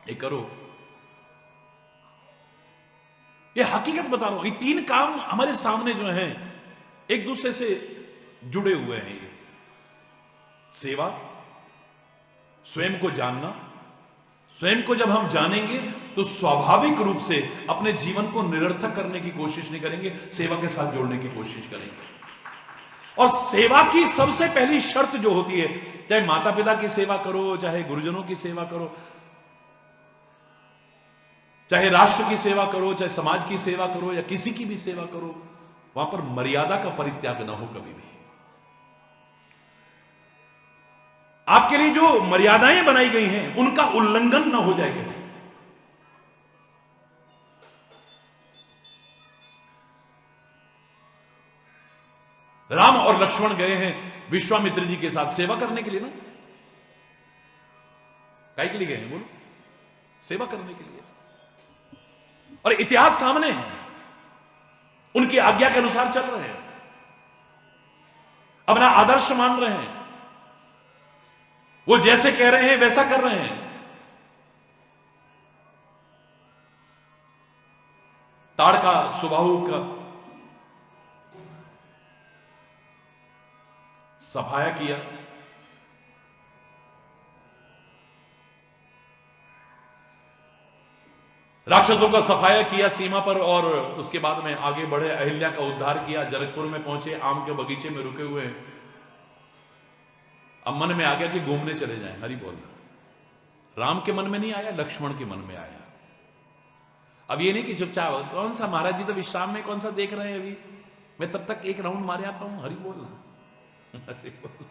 Speaker 3: ये करो। ये हकीकत बता रहा हूं, ये तीन काम हमारे सामने जो हैं एक दूसरे से जुड़े हुए हैं। ये सेवा, स्वयं को जानना, स्वयं को जब हम जानेंगे तो स्वाभाविक रूप से अपने जीवन को निरर्थक करने की कोशिश नहीं करेंगे, सेवा के साथ जोड़ने की कोशिश करेंगे। और सेवा की सबसे पहली शर्त जो होती है, चाहे माता पिता की सेवा करो, चाहे गुरुजनों की सेवा करो, चाहे राष्ट्र की सेवा करो, चाहे समाज की सेवा करो, या किसी की भी सेवा करो, वहां पर मर्यादा का परित्याग ना हो कभी भी। आपके लिए जो मर्यादाएं बनाई गई हैं उनका उल्लंघन ना हो जाए कहीं। राम और लक्ष्मण गए हैं विश्वामित्र जी के साथ सेवा करने के लिए ना, काय के लिए गए हैं बोलो? सेवा करने के लिए। और इतिहास सामने है, उनकी आज्ञा के अनुसार चल रहे हैं, अपना आदर्श मान रहे हैं, वो जैसे कह रहे हैं वैसा कर रहे हैं। ताड़का सुबाहु का सफाया किया, राक्षसों का सफाया किया सीमा पर, और उसके बाद में आगे बढ़े, अहिल्या का उद्धार किया, जनकपुर में पहुंचे, आम के बगीचे में रुके हुए हैं। अब मन में आ गया कि घूमने चले जाएं। हरि बोल। राम के मन में नहीं आया, लक्ष्मण के मन में आया। अब ये नहीं कि चुपचाप कौन सा महाराज जी तो विश्राम में, कौन सा देख रहे हैं अभी, मैं तब तक एक राउंड मारे आता हूं। हरि बोल। हरि बोल।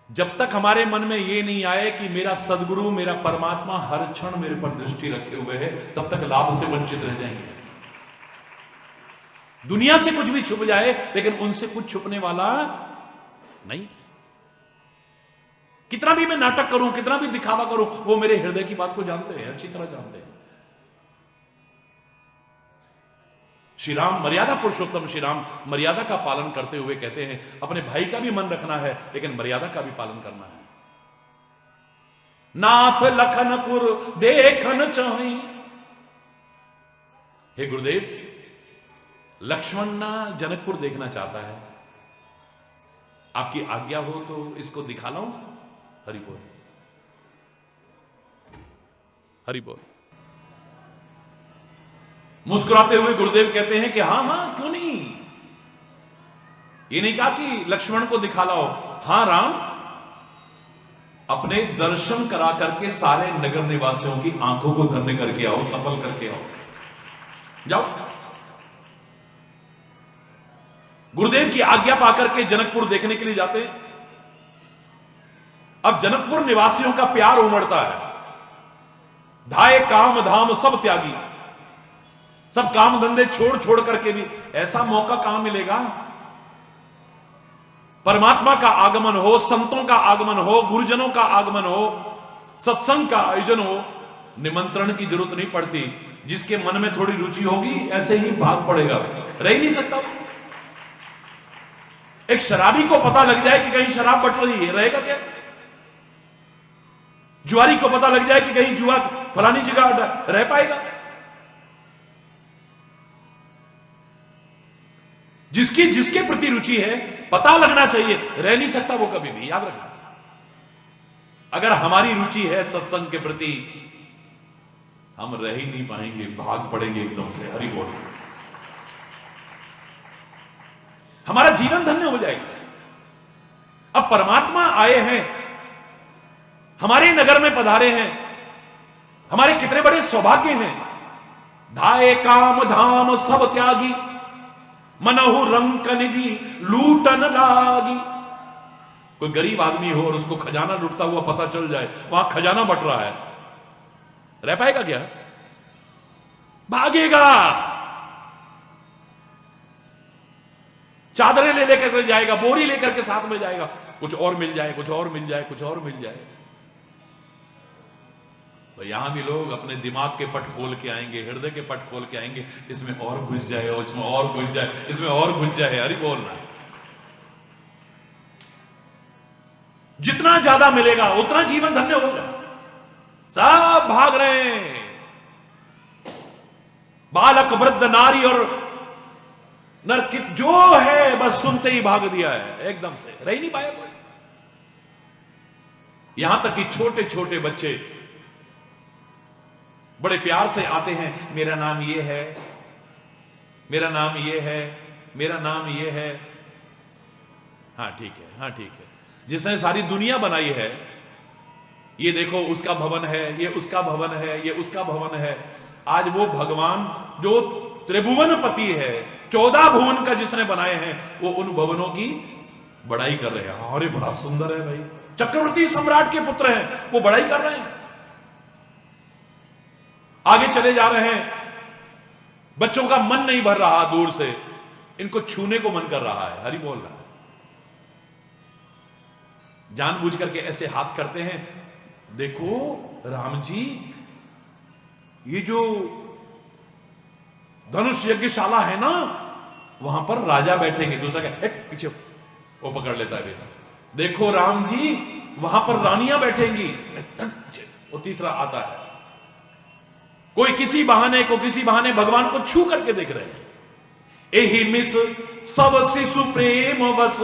Speaker 3: जब तक हमारे मन में ये नहीं आए कि मेरा सदगुरु, मेरा परमात्मा हर क्षण मेरे पर दृष्टि रखे हुए है, तब तक लाभ से वंचित रह जाएंगे। दुनिया से कुछ भी छुप जाए, लेकिन उनसे कुछ छुपने वाला नहीं। कितना भी मैं नाटक करूं, कितना भी दिखावा करूं, वो मेरे हृदय की बात को जानते हैं, अच्छी तरह जानते हैं। श्री राम मर्यादा पुरुषोत्तम, श्री राम मर्यादा का पालन करते हुए कहते हैं अपने भाई का भी मन रखना है, लेकिन मर्यादा का भी पालन करना है। नाथ लखनपुर देखन चाहि। हे गुरुदेव, लक्ष्मण ना जनकपुर देखना चाहता है, आपकी आज्ञा हो तो इसको दिखा लाऊं। हरि बोल। हरि बोल। मुस्कुराते हुए गुरुदेव कहते हैं कि हां हां, क्यों नहीं। ये नहीं कहा कि लक्ष्मण को दिखा लाओ, हां राम, अपने दर्शन करा करके सारे नगर निवासियों की आंखों को धन्य करके आओ, सफल करके आओ, जाओ। गुरुदेव की आज्ञा पाकर के जनकपुर देखने के लिए जाते हैं। अब जनकपुर निवासियों का प्यार उमड़ता है। धाये काम धाम सब त्यागी, सब काम धंधे छोड़ छोड़ करके भी, ऐसा मौका कहां मिलेगा। परमात्मा का आगमन हो, संतों का आगमन हो, गुरुजनों का आगमन हो, सत्संग का आयोजन हो, निमंत्रण की जरूरत नहीं पड़ती। जिसके मन में थोड़ी रुचि होगी ऐसे ही भाग पड़ेगा, रह ही नहीं सकता। एक शराबी को पता लग जाए कि कहीं शराब बट रही है, रहेगा क्या। जुआरी को पता लग जाए कि कहीं जुआ फलानी जगह रह पाएगा। जिसकी जिसके प्रति रुचि है, पता लगना चाहिए, रह नहीं सकता वो कभी भी, याद रखना। अगर हमारी रुचि है सत्संग के प्रति, हम रह ही नहीं पाएंगे, भाग पड़ेंगे एकदम से। हरि बोल। हमारा जीवन धन्य हो जाएगा। अब परमात्मा आए हैं, हमारे नगर में पधारे हैं, हमारे कितने बड़े सौभाग्य हैं। धाये काम धाम सब त्यागी, मनहु रंक निधि लूटन लागी। कोई गरीब आदमी हो और उसको खजाना लुटता हुआ पता चल जाए, वहां खजाना बट रहा है, रह पाएगा क्या। भागेगा, चादरें ले लेकर जाएगा, बोरी लेकर के साथ में जाएगा, कुछ और मिल जाए, कुछ और मिल जाए, कुछ और मिल जाए। तो यहां भी लोग अपने दिमाग के पट खोल के आएंगे, हृदय के पट खोल के आएंगे, इसमें और घुस जाए, और इसमें और घुस जाए, इसमें और घुस जाए। हरि बोलना। जितना ज्यादा मिलेगा उतना जीवन धन्य होगा। सब भाग रहे हैं, बालक वृद्ध नारी और नरकित जो है, बस सुनते ही भाग दिया है, एकदम से रह ही नहीं पाया कोई। यहां तक कि छोटे छोटे बच्चे बड़े प्यार से आते हैं, मेरा नाम ये है, मेरा नाम ये है, मेरा नाम ये है। हाँ ठीक है, हाँ ठीक है। जिसने सारी दुनिया बनाई है, ये देखो उसका भवन है, ये उसका भवन है, ये उसका भवन है। आज वो भगवान जो त्रिभुवन पति है, 14 भुवन का जिसने बनाए हैं, वो उन भवनों की बड़ाई कर रहे हैं। अरे बड़ा सुंदर है भाई, चक्रवर्ती सम्राट के पुत्र हैं, वो बड़ाई कर रहे हैं। आगे चले जा रहे हैं, बच्चों का मन नहीं भर रहा, दूर से इनको छूने को मन कर रहा है। हरि बोल रहा है। जानबूझ करके ऐसे हाथ करते हैं, देखो राम जी, ये जो धनुष यज्ञशाला है ना, वहां पर राजा बैठेंगे। दूसरा क्या, पीछे वो पकड़ लेता है बेटा, देखो राम जी वहां पर रानियां बैठेंगी। वो तीसरा आता है, कोई किसी बहाने भगवान को छू करके देख रहे हैं। एहि मिस सब शिशु प्रेम बस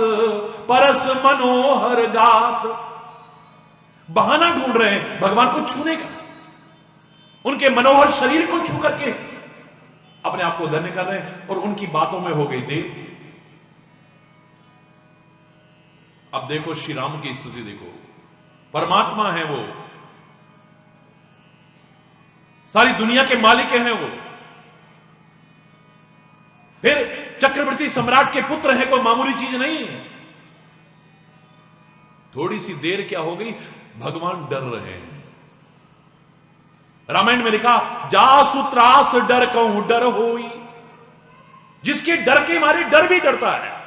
Speaker 3: परस मनोहर गात। बहाना ढूंढ रहे हैं भगवान को छूने का, उनके मनोहर शरीर को छू करके अपने आप को धन्य कर रहे हैं, और उनकी बातों में हो गई देव। अब देखो श्री राम की स्थिति देखो, परमात्मा है वो, सारी दुनिया के मालिक हैं वो, फिर चक्रवर्ती सम्राट के पुत्र हैं, कोई मामूली चीज नहीं है। थोड़ी सी देर क्या हो गई, भगवान डर रहे हैं। रामायण में लिखा, जासु त्रास डर कहूं डर होई। जिसके डर के मारे डर भी डरता है।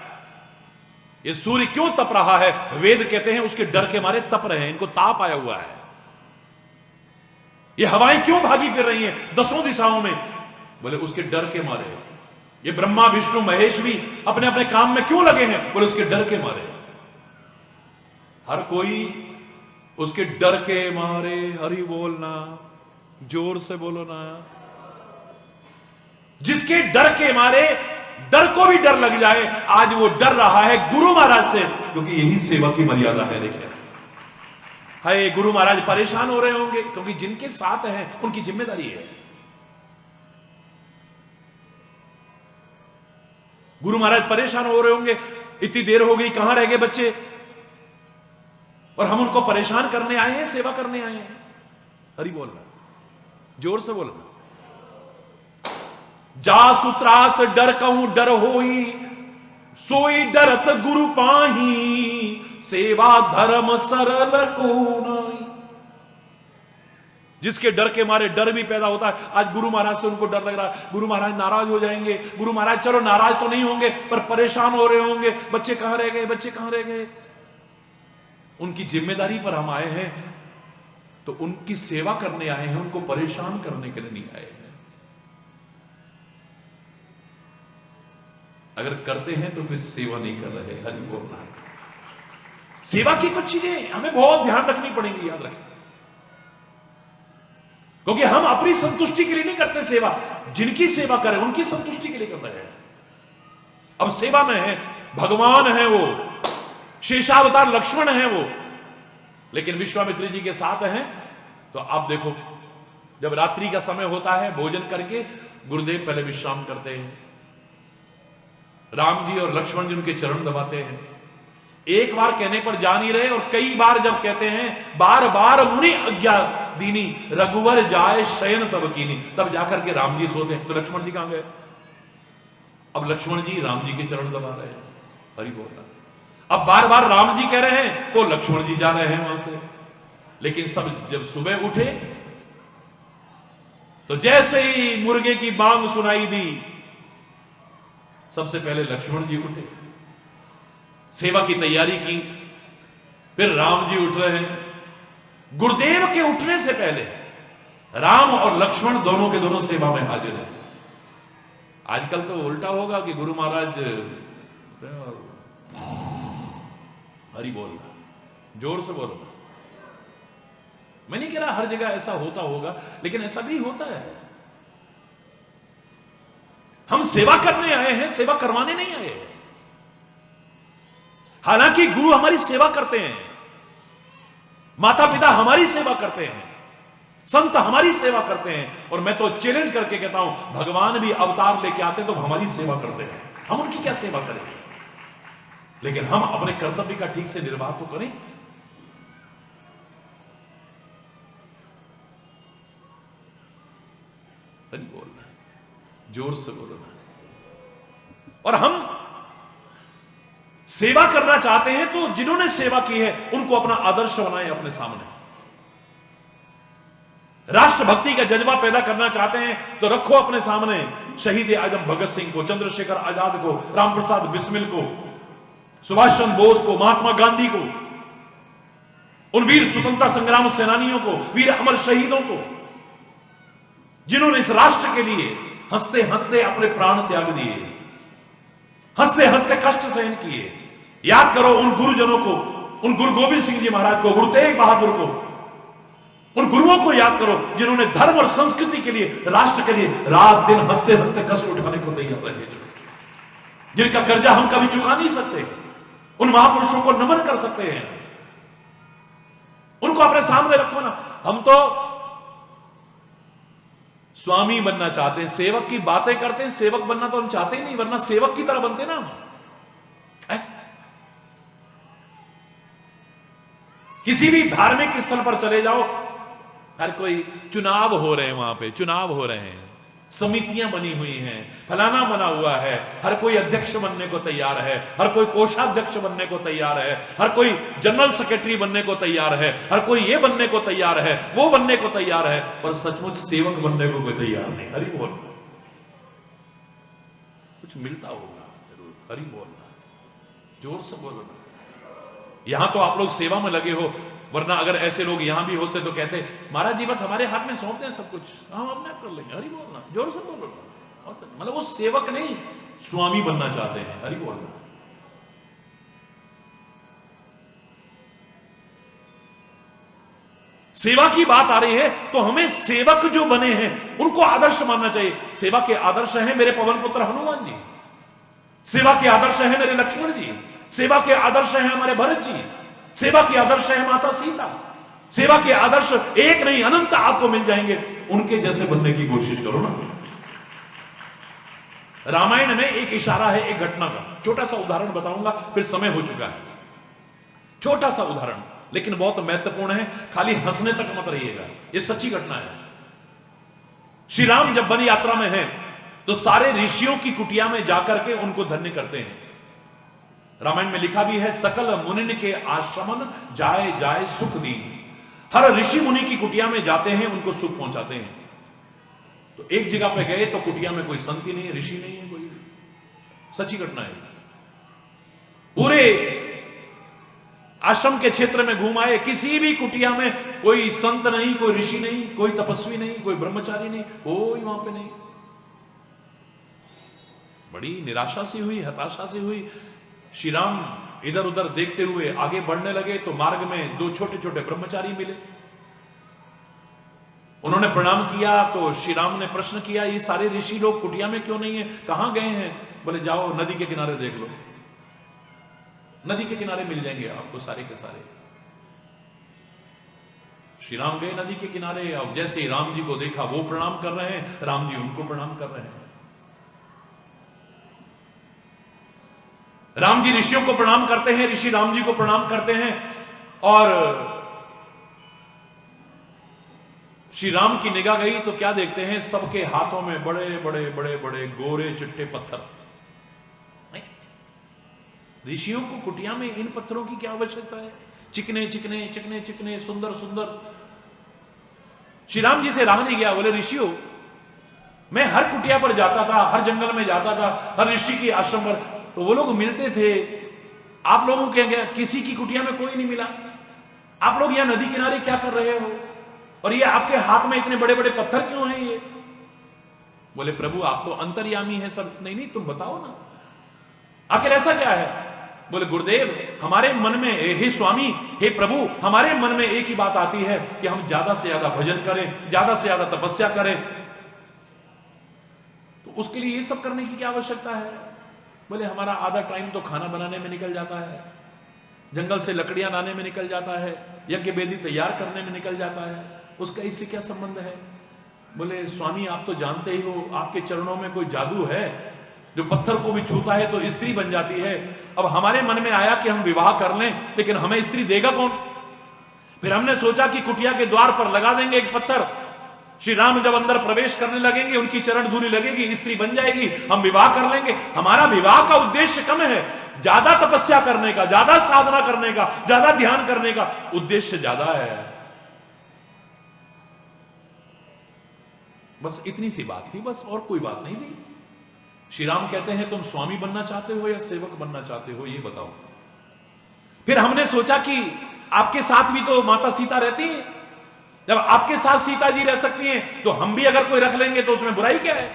Speaker 3: ये सूर्य क्यों तप रहा है, वेद कहते हैं उसके डर के मारे तप रहे हैं, इनको ताप आया हुआ है। ये हवाएं क्यों भागी फिर रही हैं दसों दिशाओं में, बोले उसके डर के मारे। ये ब्रह्मा विष्णु महेश भी अपने अपने काम में क्यों लगे हैं, बोले उसके डर के मारे। हर कोई उसके डर के मारे हरि बोलना, जोर से बोलो ना। जिसके डर के मारे डर को भी डर लग जाए, आज वो डर रहा है गुरु महाराज से, क्योंकि यही सेवा की मर्यादा है। देखिए हाय, गुरु महाराज परेशान हो रहे होंगे, क्योंकि जिनके साथ हैं उनकी जिम्मेदारी है। गुरु महाराज परेशान हो रहे होंगे, इतनी देर हो गई, कहां रह गए बच्चे, और हम उनको परेशान करने आए हैं, सेवा करने आए हैं। हरि बोलना, जोर से बोलना। जासु त्रास डर कहूं डर होई, सोई डरत गुरु पाही, सेवा धर्म सरल को नाई। जिसके डर के मारे डर भी पैदा होता है, आज गुरु महाराज से उनको डर लग रहा है, गुरु महाराज नाराज हो जाएंगे। गुरु महाराज चलो नाराज तो नहीं होंगे, पर परेशान हो रहे होंगे, बच्चे कहां रह गए, बच्चे कहां रह गए। उनकी जिम्मेदारी पर हम आए हैं, तो उनकी सेवा करने आए हैं, उनको परेशान करने के लिए नहीं आए हैं। अगर करते हैं तो फिर सेवा नहीं कर रहे। हरि बोलना। सेवा की कुछ चीजें हमें बहुत ध्यान रखनी पड़ेंगी, याद रखें, क्योंकि हम अपनी संतुष्टि के लिए नहीं करते सेवा, जिनकी सेवा करें उनकी संतुष्टि के लिए कर रहे हैं। अब सेवा में है, भगवान है वो, शेषावतार लक्ष्मण है वो, लेकिन विश्वामित्र जी के साथ हैं। तो आप देखो, जब रात्रि का समय होता है, भोजन करके गुरुदेव पहले विश्राम करते हैं, राम जी और लक्ष्मण जी उनके चरण दबाते हैं। एक बार कहने पर जा नहीं रहे, और कई बार जब कहते हैं, बार बार मुनि आज्ञा दीनी, रघुवर जाए शयन तब कीनी, तब जाकर के राम जी सोते हैं। तो लक्ष्मण जी कहां गए? अब लक्ष्मण जी राम जी के चरण दबा रहे हैं। हरि बोलना। अब बार बार राम जी कह रहे हैं, तो लक्ष्मण जी जा रहे हैं वहां से। लेकिन सब जब सुबह उठे, तो जैसे ही मुर्गे की बांग सुनाई दी, सबसे पहले लक्ष्मण जी उठे, सेवा की तैयारी की। फिर राम जी उठ रहे हैं। गुरुदेव के उठने से पहले राम और लक्ष्मण दोनों के दोनों सेवा में हाजिर हैं। आजकल तो उल्टा होगा कि गुरु महाराज हरि बोलना, जोर से बोलना। मैं नहीं कह रहा हर जगह ऐसा होता होगा, लेकिन ऐसा भी होता है। हम सेवा करने आए हैं, सेवा करवाने नहीं आए हैं। हालांकि गुरु हमारी सेवा करते हैं, माता पिता हमारी सेवा करते हैं, संत हमारी सेवा करते हैं, और मैं तो चैलेंज करके कहता हूं, भगवान भी अवतार लेके आते हैं तो हमारी सेवा करते हैं। हम उनकी क्या सेवा करेंगे? लेकिन हम अपने कर्तव्य का ठीक से निर्वाह तो करें। हरि बोलना, जोर से बोलना। और हम सेवा करना चाहते हैं, तो जिन्होंने सेवा की है उनको अपना आदर्श बनाएं अपने सामने। राष्ट्रभक्ति का जज्बा पैदा करना चाहते हैं, तो रखो अपने सामने शहीद आजम भगत सिंह को, चंद्रशेखर आजाद को, राम प्रसाद बिस्मिल को, सुभाष चंद्र बोस को, महात्मा गांधी को, उन वीर स्वतंत्रता संग्राम सेनानियों को, वीर अमर शहीदों को, जिन्होंने इस राष्ट्र के लिए हंसते हंसते अपने प्राण त्याग दिए, हंसते हंसते कष्ट सहन किए। याद करो उन गुरुजनों को, उन गुरु गोविंद सिंह जी महाराज को, गुरु तेग बहादुर को, उन गुरुओं को याद करो जिन्होंने धर्म और संस्कृति के लिए, राष्ट्र के लिए रात दिन हंसते हंसते कष्ट उठाने को तैयार रहे, जिनका कर्जा हम कभी चुका नहीं सकते। उन महापुरुषों को नमन कर सकते हैं, उनको अपने सामने रखो ना। हम तो स्वामी बनना चाहते हैं, सेवक की बातें करते हैं, सेवक बनना तो हम चाहते ही नहीं, वरना सेवक की तरह बनते ना हम। किसी भी धार्मिक स्थल पर चले जाओ, हर कोई चुनाव हो रहे हैं, वहां पे चुनाव हो रहे हैं, समितियां बनी हुई हैं, फलाना बना हुआ है, हर कोई अध्यक्ष बनने को तैयार है, हर कोई कोषाध्यक्ष बनने को तैयार है, हर कोई जनरल सेक्रेटरी बनने को तैयार है, हर कोई ये बनने को तैयार है, वो बनने को तैयार है, पर सचमुच सेवक बनने को कोई तैयार नहीं। हरि बोल, कुछ मिलता होगा जरूर। हरि बोलना, जोर से बोलना। यहां तो आप लोग सेवा में लगे हो, वरना अगर ऐसे लोग यहां भी होते तो कहते महाराज जी बस हमारे हाथ में सौंप दें सब कुछ, हम अपने आप कर लेंगे। हरि बोलना, जोर से बोलो। मतलब वो सेवक नहीं, स्वामी बनना चाहते हैं। हरि बोलना। सेवा की बात आ रही है तो हमें सेवक जो बने हैं उनको आदर्श मानना चाहिए। सेवा के आदर्श हैं मेरे पवन पुत्र हनुमान जी, सेवा के आदर्श हैं मेरे लक्ष्मण जी, सेवा के आदर्श हैं हमारे भरत जी, सेवा के आदर्श है माता सीता। सेवा के आदर्श एक नहीं अनंत आपको मिल जाएंगे, उनके जैसे बनने की कोशिश करो ना। रामायण में एक इशारा है एक घटना का, छोटा सा उदाहरण बताऊंगा, फिर समय हो चुका है। छोटा सा उदाहरण लेकिन बहुत महत्वपूर्ण है, खाली हंसने तक मत रहिएगा, ये सच्ची घटना है। श्री राम जब वन यात्रा में हैं तो सारे ऋषियों की कुटिया में जाकर के उनको धन्य करते हैं। रामायण में लिखा भी है, सकल मुनि के आश्रमन जाए जाए सुख दी। हर ऋषि मुनि की कुटिया में जाते हैं, उनको सुख पहुंचाते हैं। तो एक जगह पे गए तो कुटिया में कोई संत ही नहीं है, ऋषि नहीं है कोई। सच्ची घटना है। पूरे आश्रम के क्षेत्र में घूम आए, किसी भी कुटिया में कोई संत नहीं, कोई ऋषि नहीं, कोई तपस्वी नहीं, कोई ब्रह्मचारी नहीं, कोई वहां पे नहीं। बड़ी निराशा सी हुई, हताशा सी हुई। श्री राम इधर उधर देखते हुए आगे बढ़ने लगे तो मार्ग में दो छोटे छोटे ब्रह्मचारी मिले। उन्होंने प्रणाम किया तो श्री राम ने प्रश्न किया, ये सारे ऋषि लोग कुटिया में क्यों नहीं है, कहां गए हैं? बोले जाओ नदी के किनारे देख लो, नदी के किनारे मिल जाएंगे आपको सारे के सारे। श्री राम गए नदी के किनारे, अब जैसे ही राम जी को देखा वो प्रणाम कर रहे हैं, राम जी उनको प्रणाम कर रहे हैं। राम जी ऋषियों को प्रणाम करते हैं, ऋषि राम जी को प्रणाम करते हैं, और श्री राम की निगाह गई तो क्या देखते हैं, सबके हाथों में बड़े बड़े बड़े बड़े गोरे चिट्टे पत्थर। ऋषियों को कुटिया में इन पत्थरों की क्या आवश्यकता है? चिकने चिकने चिकने चिकने सुंदर सुंदर। श्री राम जी से रहा नहीं गया, बोले ऋषियों मैं हर कुटिया पर जाता था, हर जंगल में जाता था, हर ऋषि की आश्रम पर, तो वो लोग मिलते थे, आप लोगों के क्या किसी की कुटिया में कोई नहीं मिला? आप लोग यहां नदी किनारे क्या कर रहे हो, और ये आपके हाथ में इतने बड़े बड़े पत्थर क्यों हैं ये? बोले प्रभु आप तो अंतर्यामी है सब। नहीं नहीं तुम बताओ ना, आखिर ऐसा क्या है? बोले गुरुदेव हमारे मन में, हे स्वामी हे प्रभु, हमारे मन में एक ही बात आती है कि हम ज्यादा से ज्यादा भजन करें, ज्यादा से ज्यादा तपस्या करें, तो उसके लिए ये सब करने की क्या आवश्यकता है? बोले हमारा आधा टाइम तो खाना बनाने में निकल जाता है, जंगल से लकड़ियां लाने में निकल जाता है, यज्ञ वेदी तैयार करने में निकल जाता है, उसका इससे क्या संबंध है? बोले स्वामी आप तो जानते ही हो, आपके चरणों में कोई जादू है, जो पत्थर को भी छूता है तो स्त्री बन जाती है। अब हमारे मन में आया कि हम विवाह कर लें, लेकिन हमें स्त्री देगा कौन? फिर हमने सोचा कि कुटिया के द्वार पर लगा देंगे एक पत्थर, श्री राम जब अंदर प्रवेश करने लगेंगे, उनकी चरण धूलि लगेगी, स्त्री बन जाएगी, हम विवाह कर लेंगे। हमारा विवाह का उद्देश्य कम है, ज्यादा तपस्या करने का, ज्यादा साधना करने का, ज्यादा ध्यान करने का उद्देश्य ज्यादा है। बस इतनी सी बात थी, बस और कोई बात नहीं थी। श्री राम कहते हैं तुम स्वामी बनना चाहते हो या सेवक बनना चाहते हो, ये बताओ। फिर हमने सोचा कि आपके साथ भी तो माता सीता रहती है, जब आपके साथ सीता जी रह सकती हैं तो हम भी अगर कोई रख लेंगे तो उसमें बुराई क्या है?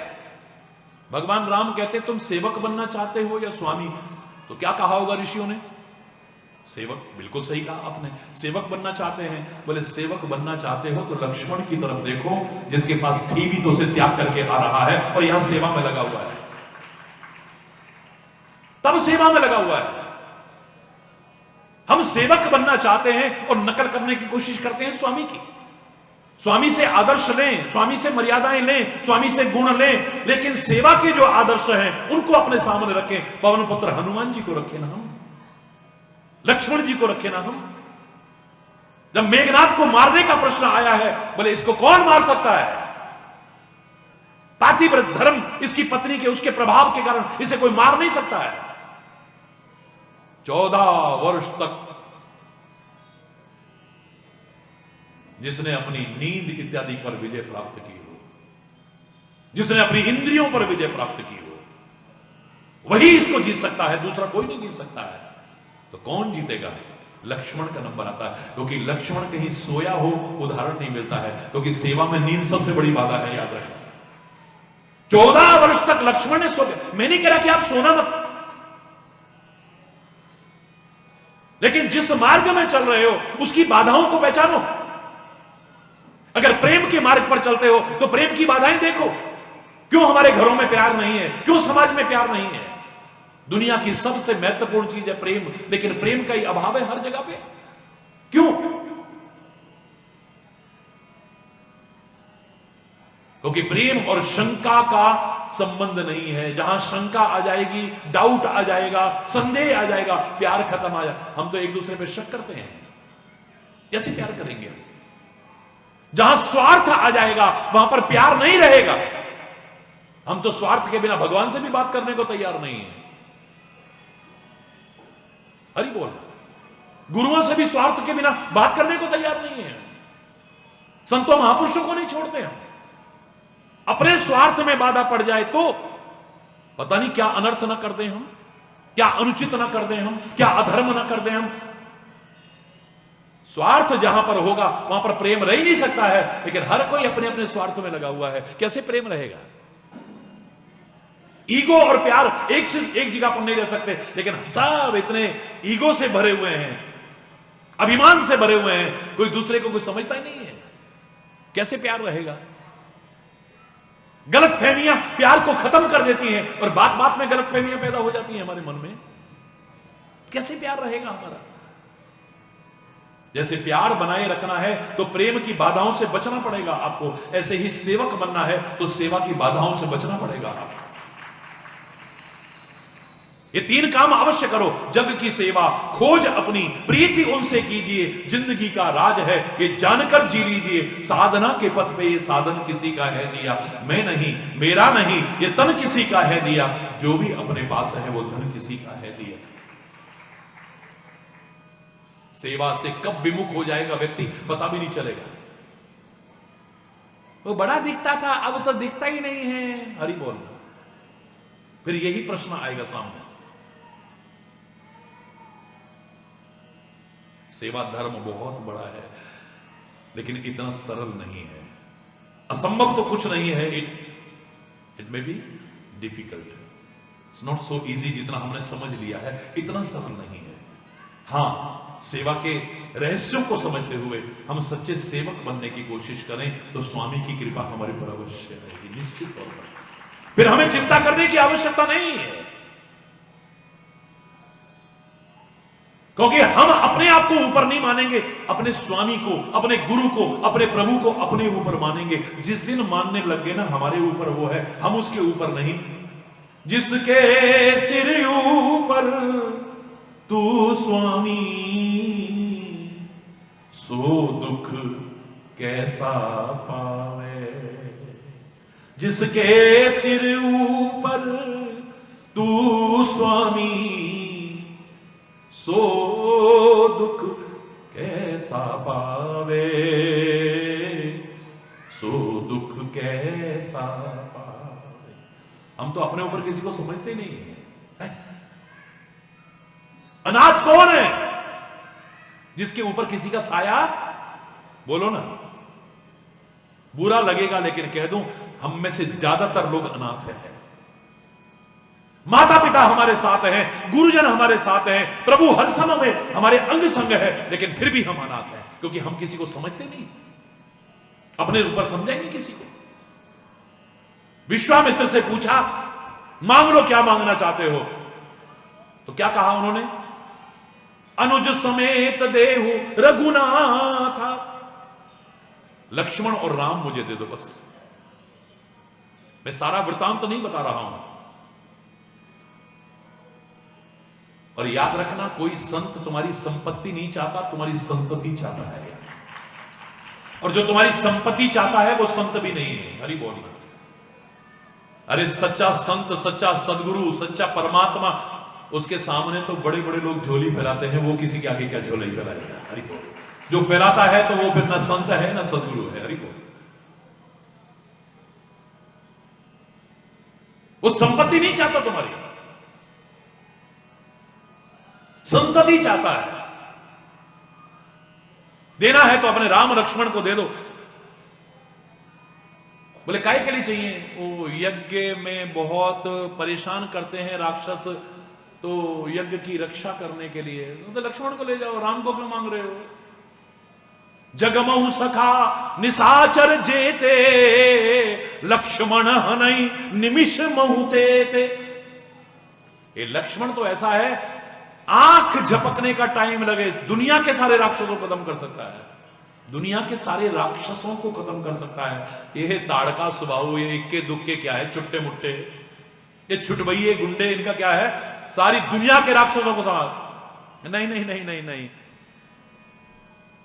Speaker 3: भगवान राम कहते तुम सेवक बनना चाहते हो या स्वामी? तो क्या कहा होगा ऋषियों ने? सेवक। बिल्कुल सही कहा आपने, सेवक बनना चाहते हैं। बोले सेवक बनना चाहते हो तो लक्ष्मण की तरफ देखो, जिसके पास थी भी तो उसे त्याग करके आ रहा है और यहां सेवा में लगा हुआ है। तब सेवा में लगा हुआ है। हम सेवक बनना चाहते हैं और नकल करने की कोशिश करते हैं स्वामी की। स्वामी से आदर्श लें, स्वामी से मर्यादाएं लें, स्वामी से गुण लें, लेकिन सेवा के जो आदर्श हैं उनको अपने सामने रखें। पवन पुत्र हनुमान जी को रखें ना हम, लक्ष्मण जी को रखें ना हम। जब मेघनाथ को मारने का प्रश्न आया है, बोले इसको कौन मार सकता है? पातिव्रत धर्म इसकी पत्नी के उसके प्रभाव के कारण इसे कोई मार नहीं सकता है। 14 वर्ष तक जिसने अपनी नींद इत्यादि पर विजय प्राप्त की हो, जिसने अपनी इंद्रियों पर विजय प्राप्त की हो, वही इसको जीत सकता है, दूसरा कोई नहीं जीत सकता है। तो कौन जीतेगा? लक्ष्मण का नंबर आता है, क्योंकि लक्ष्मण कहीं सोया हो उदाहरण नहीं मिलता है, क्योंकि सेवा में नींद सबसे बड़ी बाधा है, याद रखना। 14 वर्ष तक लक्ष्मण ने सो गया। मैं नहीं कह रहा कि आप सोना मत, लेकिन जिस मार्ग में चल रहे हो उसकी बाधाओं को पहचानो। अगर प्रेम के मार्ग पर चलते हो तो प्रेम की बाधाएं देखो। क्यों हमारे घरों में प्यार नहीं है? क्यों समाज में प्यार नहीं है? दुनिया की सबसे महत्वपूर्ण चीज है प्रेम, लेकिन प्रेम का ही अभाव है हर जगह पे। क्यों? क्योंकि प्रेम और शंका का संबंध नहीं है। जहां शंका आ जाएगी, डाउट आ जाएगा, संदेह आ जाएगा, प्यार खत्म आ जाएगा। हम तो एक दूसरे पे शक करते हैं, कैसे प्यार करेंगे? जहां स्वार्थ आ जाएगा वहां पर प्यार नहीं रहेगा। हम तो स्वार्थ के बिना भगवान से भी बात करने को तैयार नहीं है। हरि बोल। गुरुओं से भी स्वार्थ के बिना बात करने को तैयार नहीं है। संतों महापुरुषों को नहीं छोड़ते हम। अपने स्वार्थ में बाधा पड़ जाए तो पता नहीं क्या अनर्थ ना कर दें हम, क्या अनुचित ना कर दें हम, क्या अधर्म ना कर दें हम। स्वार्थ जहां पर होगा वहां पर प्रेम रह ही नहीं सकता है। लेकिन हर कोई अपने अपने स्वार्थ में लगा हुआ है, कैसे प्रेम रहेगा? ईगो और प्यार एक से एक जगह पर नहीं रह सकते। लेकिन सब इतने ईगो से भरे हुए हैं, अभिमान से भरे हुए हैं, कोई दूसरे को कुछ समझता ही नहीं है, कैसे प्यार रहेगा? गलतफहमियां प्यार को खत्म कर देती हैं और बात बात में गलतफहमियां पैदा हो जाती हैं हमारे मन में। कैसे प्यार रहेगा हमारा? जैसे प्यार बनाए रखना है तो प्रेम की बाधाओं से बचना पड़ेगा आपको, ऐसे ही सेवक बनना है तो सेवा की बाधाओं से बचना पड़ेगा आपको। ये 3 काम अवश्य करो। जग की सेवा, खोज अपनी, प्रीति उनसे कीजिए, जिंदगी का राज है ये जानकर जी लीजिए। साधना के पथ पे ये साधन किसी का है दिया, मैं नहीं, मेरा नहीं, ये तन किसी का है दिया। जो भी अपने पास है वो धन किसी का है दिया। सेवा से कब विमुख हो जाएगा व्यक्ति पता भी नहीं चलेगा। वो बड़ा दिखता था, अब तो दिखता ही नहीं है। हरि बोल। फिर यही प्रश्न आएगा सामने। सेवा धर्म बहुत बड़ा है, लेकिन इतना सरल नहीं है। असंभव तो कुछ नहीं है। It may be difficult, it's not so easy जितना हमने समझ लिया है, इतना सरल नहीं है। हां, सेवा के रहस्यों को समझते हुए हम सच्चे सेवक बनने की कोशिश करें तो स्वामी की कृपा हमारे पर अवश्य आएगी, निश्चित तौर पर। फिर हमें चिंता करने की आवश्यकता नहीं है, क्योंकि हम अपने आप को ऊपर नहीं मानेंगे, अपने स्वामी को, अपने गुरु को, अपने प्रभु को अपने ऊपर मानेंगे। जिस दिन मानने लग गए ना हमारे ऊपर वो है, हम उसके ऊपर नहीं। जिसके सिर ऊपर तू स्वामी, सो दुख कैसा पावे। जिसके सिर ऊपर तू स्वामी, सो दुख कैसा पावे, सो दुख कैसा पावे। हम तो अपने ऊपर किसी को समझते ही नहीं है। अनाथ कौन है जिसके ऊपर किसी का साया? बोलो ना। बुरा लगेगा लेकिन कह दूं, हम में से ज्यादातर लोग अनाथ हैं। माता पिता हमारे साथ हैं, गुरुजन हमारे साथ हैं, प्रभु हर समय में हमारे अंग संग है, लेकिन फिर भी हम अनाथ हैं क्योंकि हम किसी को समझते नहीं, अपने ऊपर समझेंगे किसी को। विश्वामित्र से पूछा मांग लो, क्या मांगना चाहते हो? तो क्या कहा उन्होंने? अनुज समेत देहु रघुनाथा, लक्ष्मण और राम मुझे दे दो बस। मैं सारा वृतांत नहीं बता रहा हूं। और याद रखना, कोई संत तुम्हारी संपत्ति नहीं चाहता, तुम्हारी संतति चाहता है। और जो तुम्हारी संपत्ति चाहता है वो संत भी नहीं है। हरि बोल। अरे सच्चा संत, सच्चा सदगुरु, सच्चा परमात्मा, उसके सामने तो बड़े बड़े लोग झोली फैलाते हैं, वो किसी के आगे क्या झोली फैलाएगा? हरि बोल। जो फैलाता है तो वो फिर ना संत है ना सदगुरु है। हरि बोल। वो संपत्ति नहीं चाहता तुम्हारी, संतति चाहता है। देना है तो अपने राम लक्ष्मण को दे दो। बोले काय के लिए चाहिए? वो यज्ञ में बहुत परेशान करते हैं राक्षस, तो यज्ञ की रक्षा करने के लिए। तो लक्ष्मण को ले जाओ, राम को क्यों मांग रहे हो? जगमहु सखा निशाचर जेते, लक्ष्मण हनई निमिष महुते थे। ये लक्ष्मण तो ऐसा है, आंख झपकने का टाइम लगे दुनिया के सारे राक्षसों को खत्म कर सकता है, दुनिया के सारे राक्षसों को खत्म कर सकता है। ये ताड़का स्वभाव, ये इक्के दुक्के क्या है, चुट्टे मुट्टे, ये छुटबइये गुंडे, इनका क्या है? सारी दुनिया के राक्षसों को संभाल। नहीं नहीं नहीं नहीं नहीं,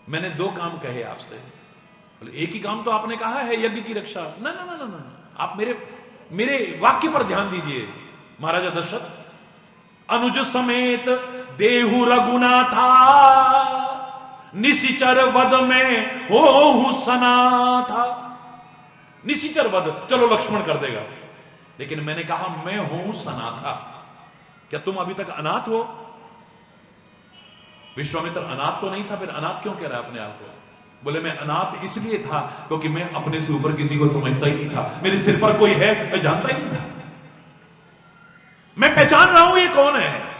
Speaker 3: मैंने दो काम कहे आपसे। एक ही काम तो आपने कहा है, यज्ञ की रक्षा। ना ना ना ना ना, आप मेरे वाक्य पर ध्यान दीजिए। महाराजा दशरथ, अनुज समेत देहु रघुनाथा, निशिचर वध में हो सना था। निशिचर वध चलो लक्ष्मण कर देगा, लेकिन मैंने कहा मैं हूं सना था। क्या तुम अभी तक अनाथ हो? विश्वामित्र अनाथ तो नहीं था, फिर अनाथ क्यों कह रहा है अपने आप को? बोले मैं अनाथ इसलिए था क्योंकि मैं अपने से ऊपर किसी को समझता ही नहीं था। मेरे सिर पर कोई है मैं जानता ही नहीं था। मैं पहचान रहा हूं ये कौन है।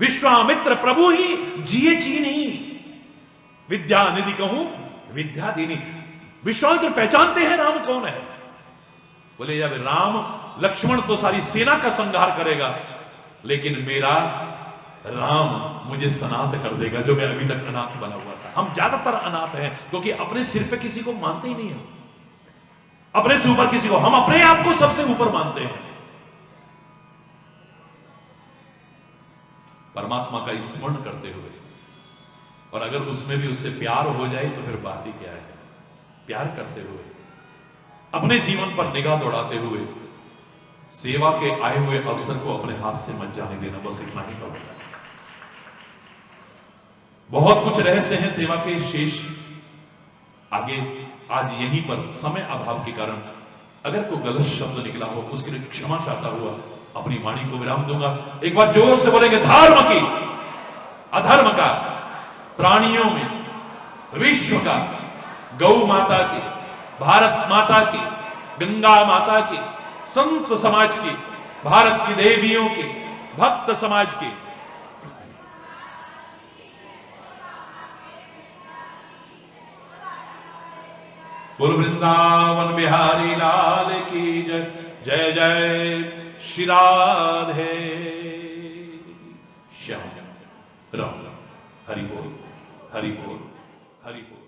Speaker 3: विश्वामित्र प्रभु ही जिए चीनी, विद्या निधि कहूं विद्या दीनी। विश्वामित्र पहचानते हैं राम कौन है। बोले जब राम लक्ष्मण तो सारी सेना का संहार करेगा, लेकिन मेरा राम मुझे सनाथ कर देगा, जो मैं अभी तक अनाथ बना हुआ था। हम ज्यादातर अनाथ हैं क्योंकि अपने सिर पे किसी को मानते ही नहीं है, अपने से ऊपर किसी को। हम अपने आप को सबसे ऊपर मानते हैं। परमात्मा का स्मरण करते हुए, और अगर उसमें भी उससे प्यार हो जाए तो फिर बात ही क्या है। प्यार करते हुए, अपने जीवन पर निगाह दौड़ाते हुए, सेवा के आए हुए अवसर को अपने हाथ से मत जाने देना। बस इतना ही कहूंगा। बहुत कुछ रहस्य हैं सेवा के शेष आगे। आज यहीं पर समय अभाव के कारण अगर कोई गलत शब्द निकला हो उसके लिए क्षमा चाहता हुआ अपनी वाणी को विराम दूंगा। एक बार जोर से बोलेंगे, धर्म की अधर्म का, प्राणियों में विश्व का, गौ माता की, भारत माता की, गंगा माता की, संत समाज की, भारत की देवियों की, भक्त समाज की, बोल वृंदावन बिहारी लाल की जय। जय जय श्री राधे श्याम राम। हरि बोल, हरि बोल, हरि बोल।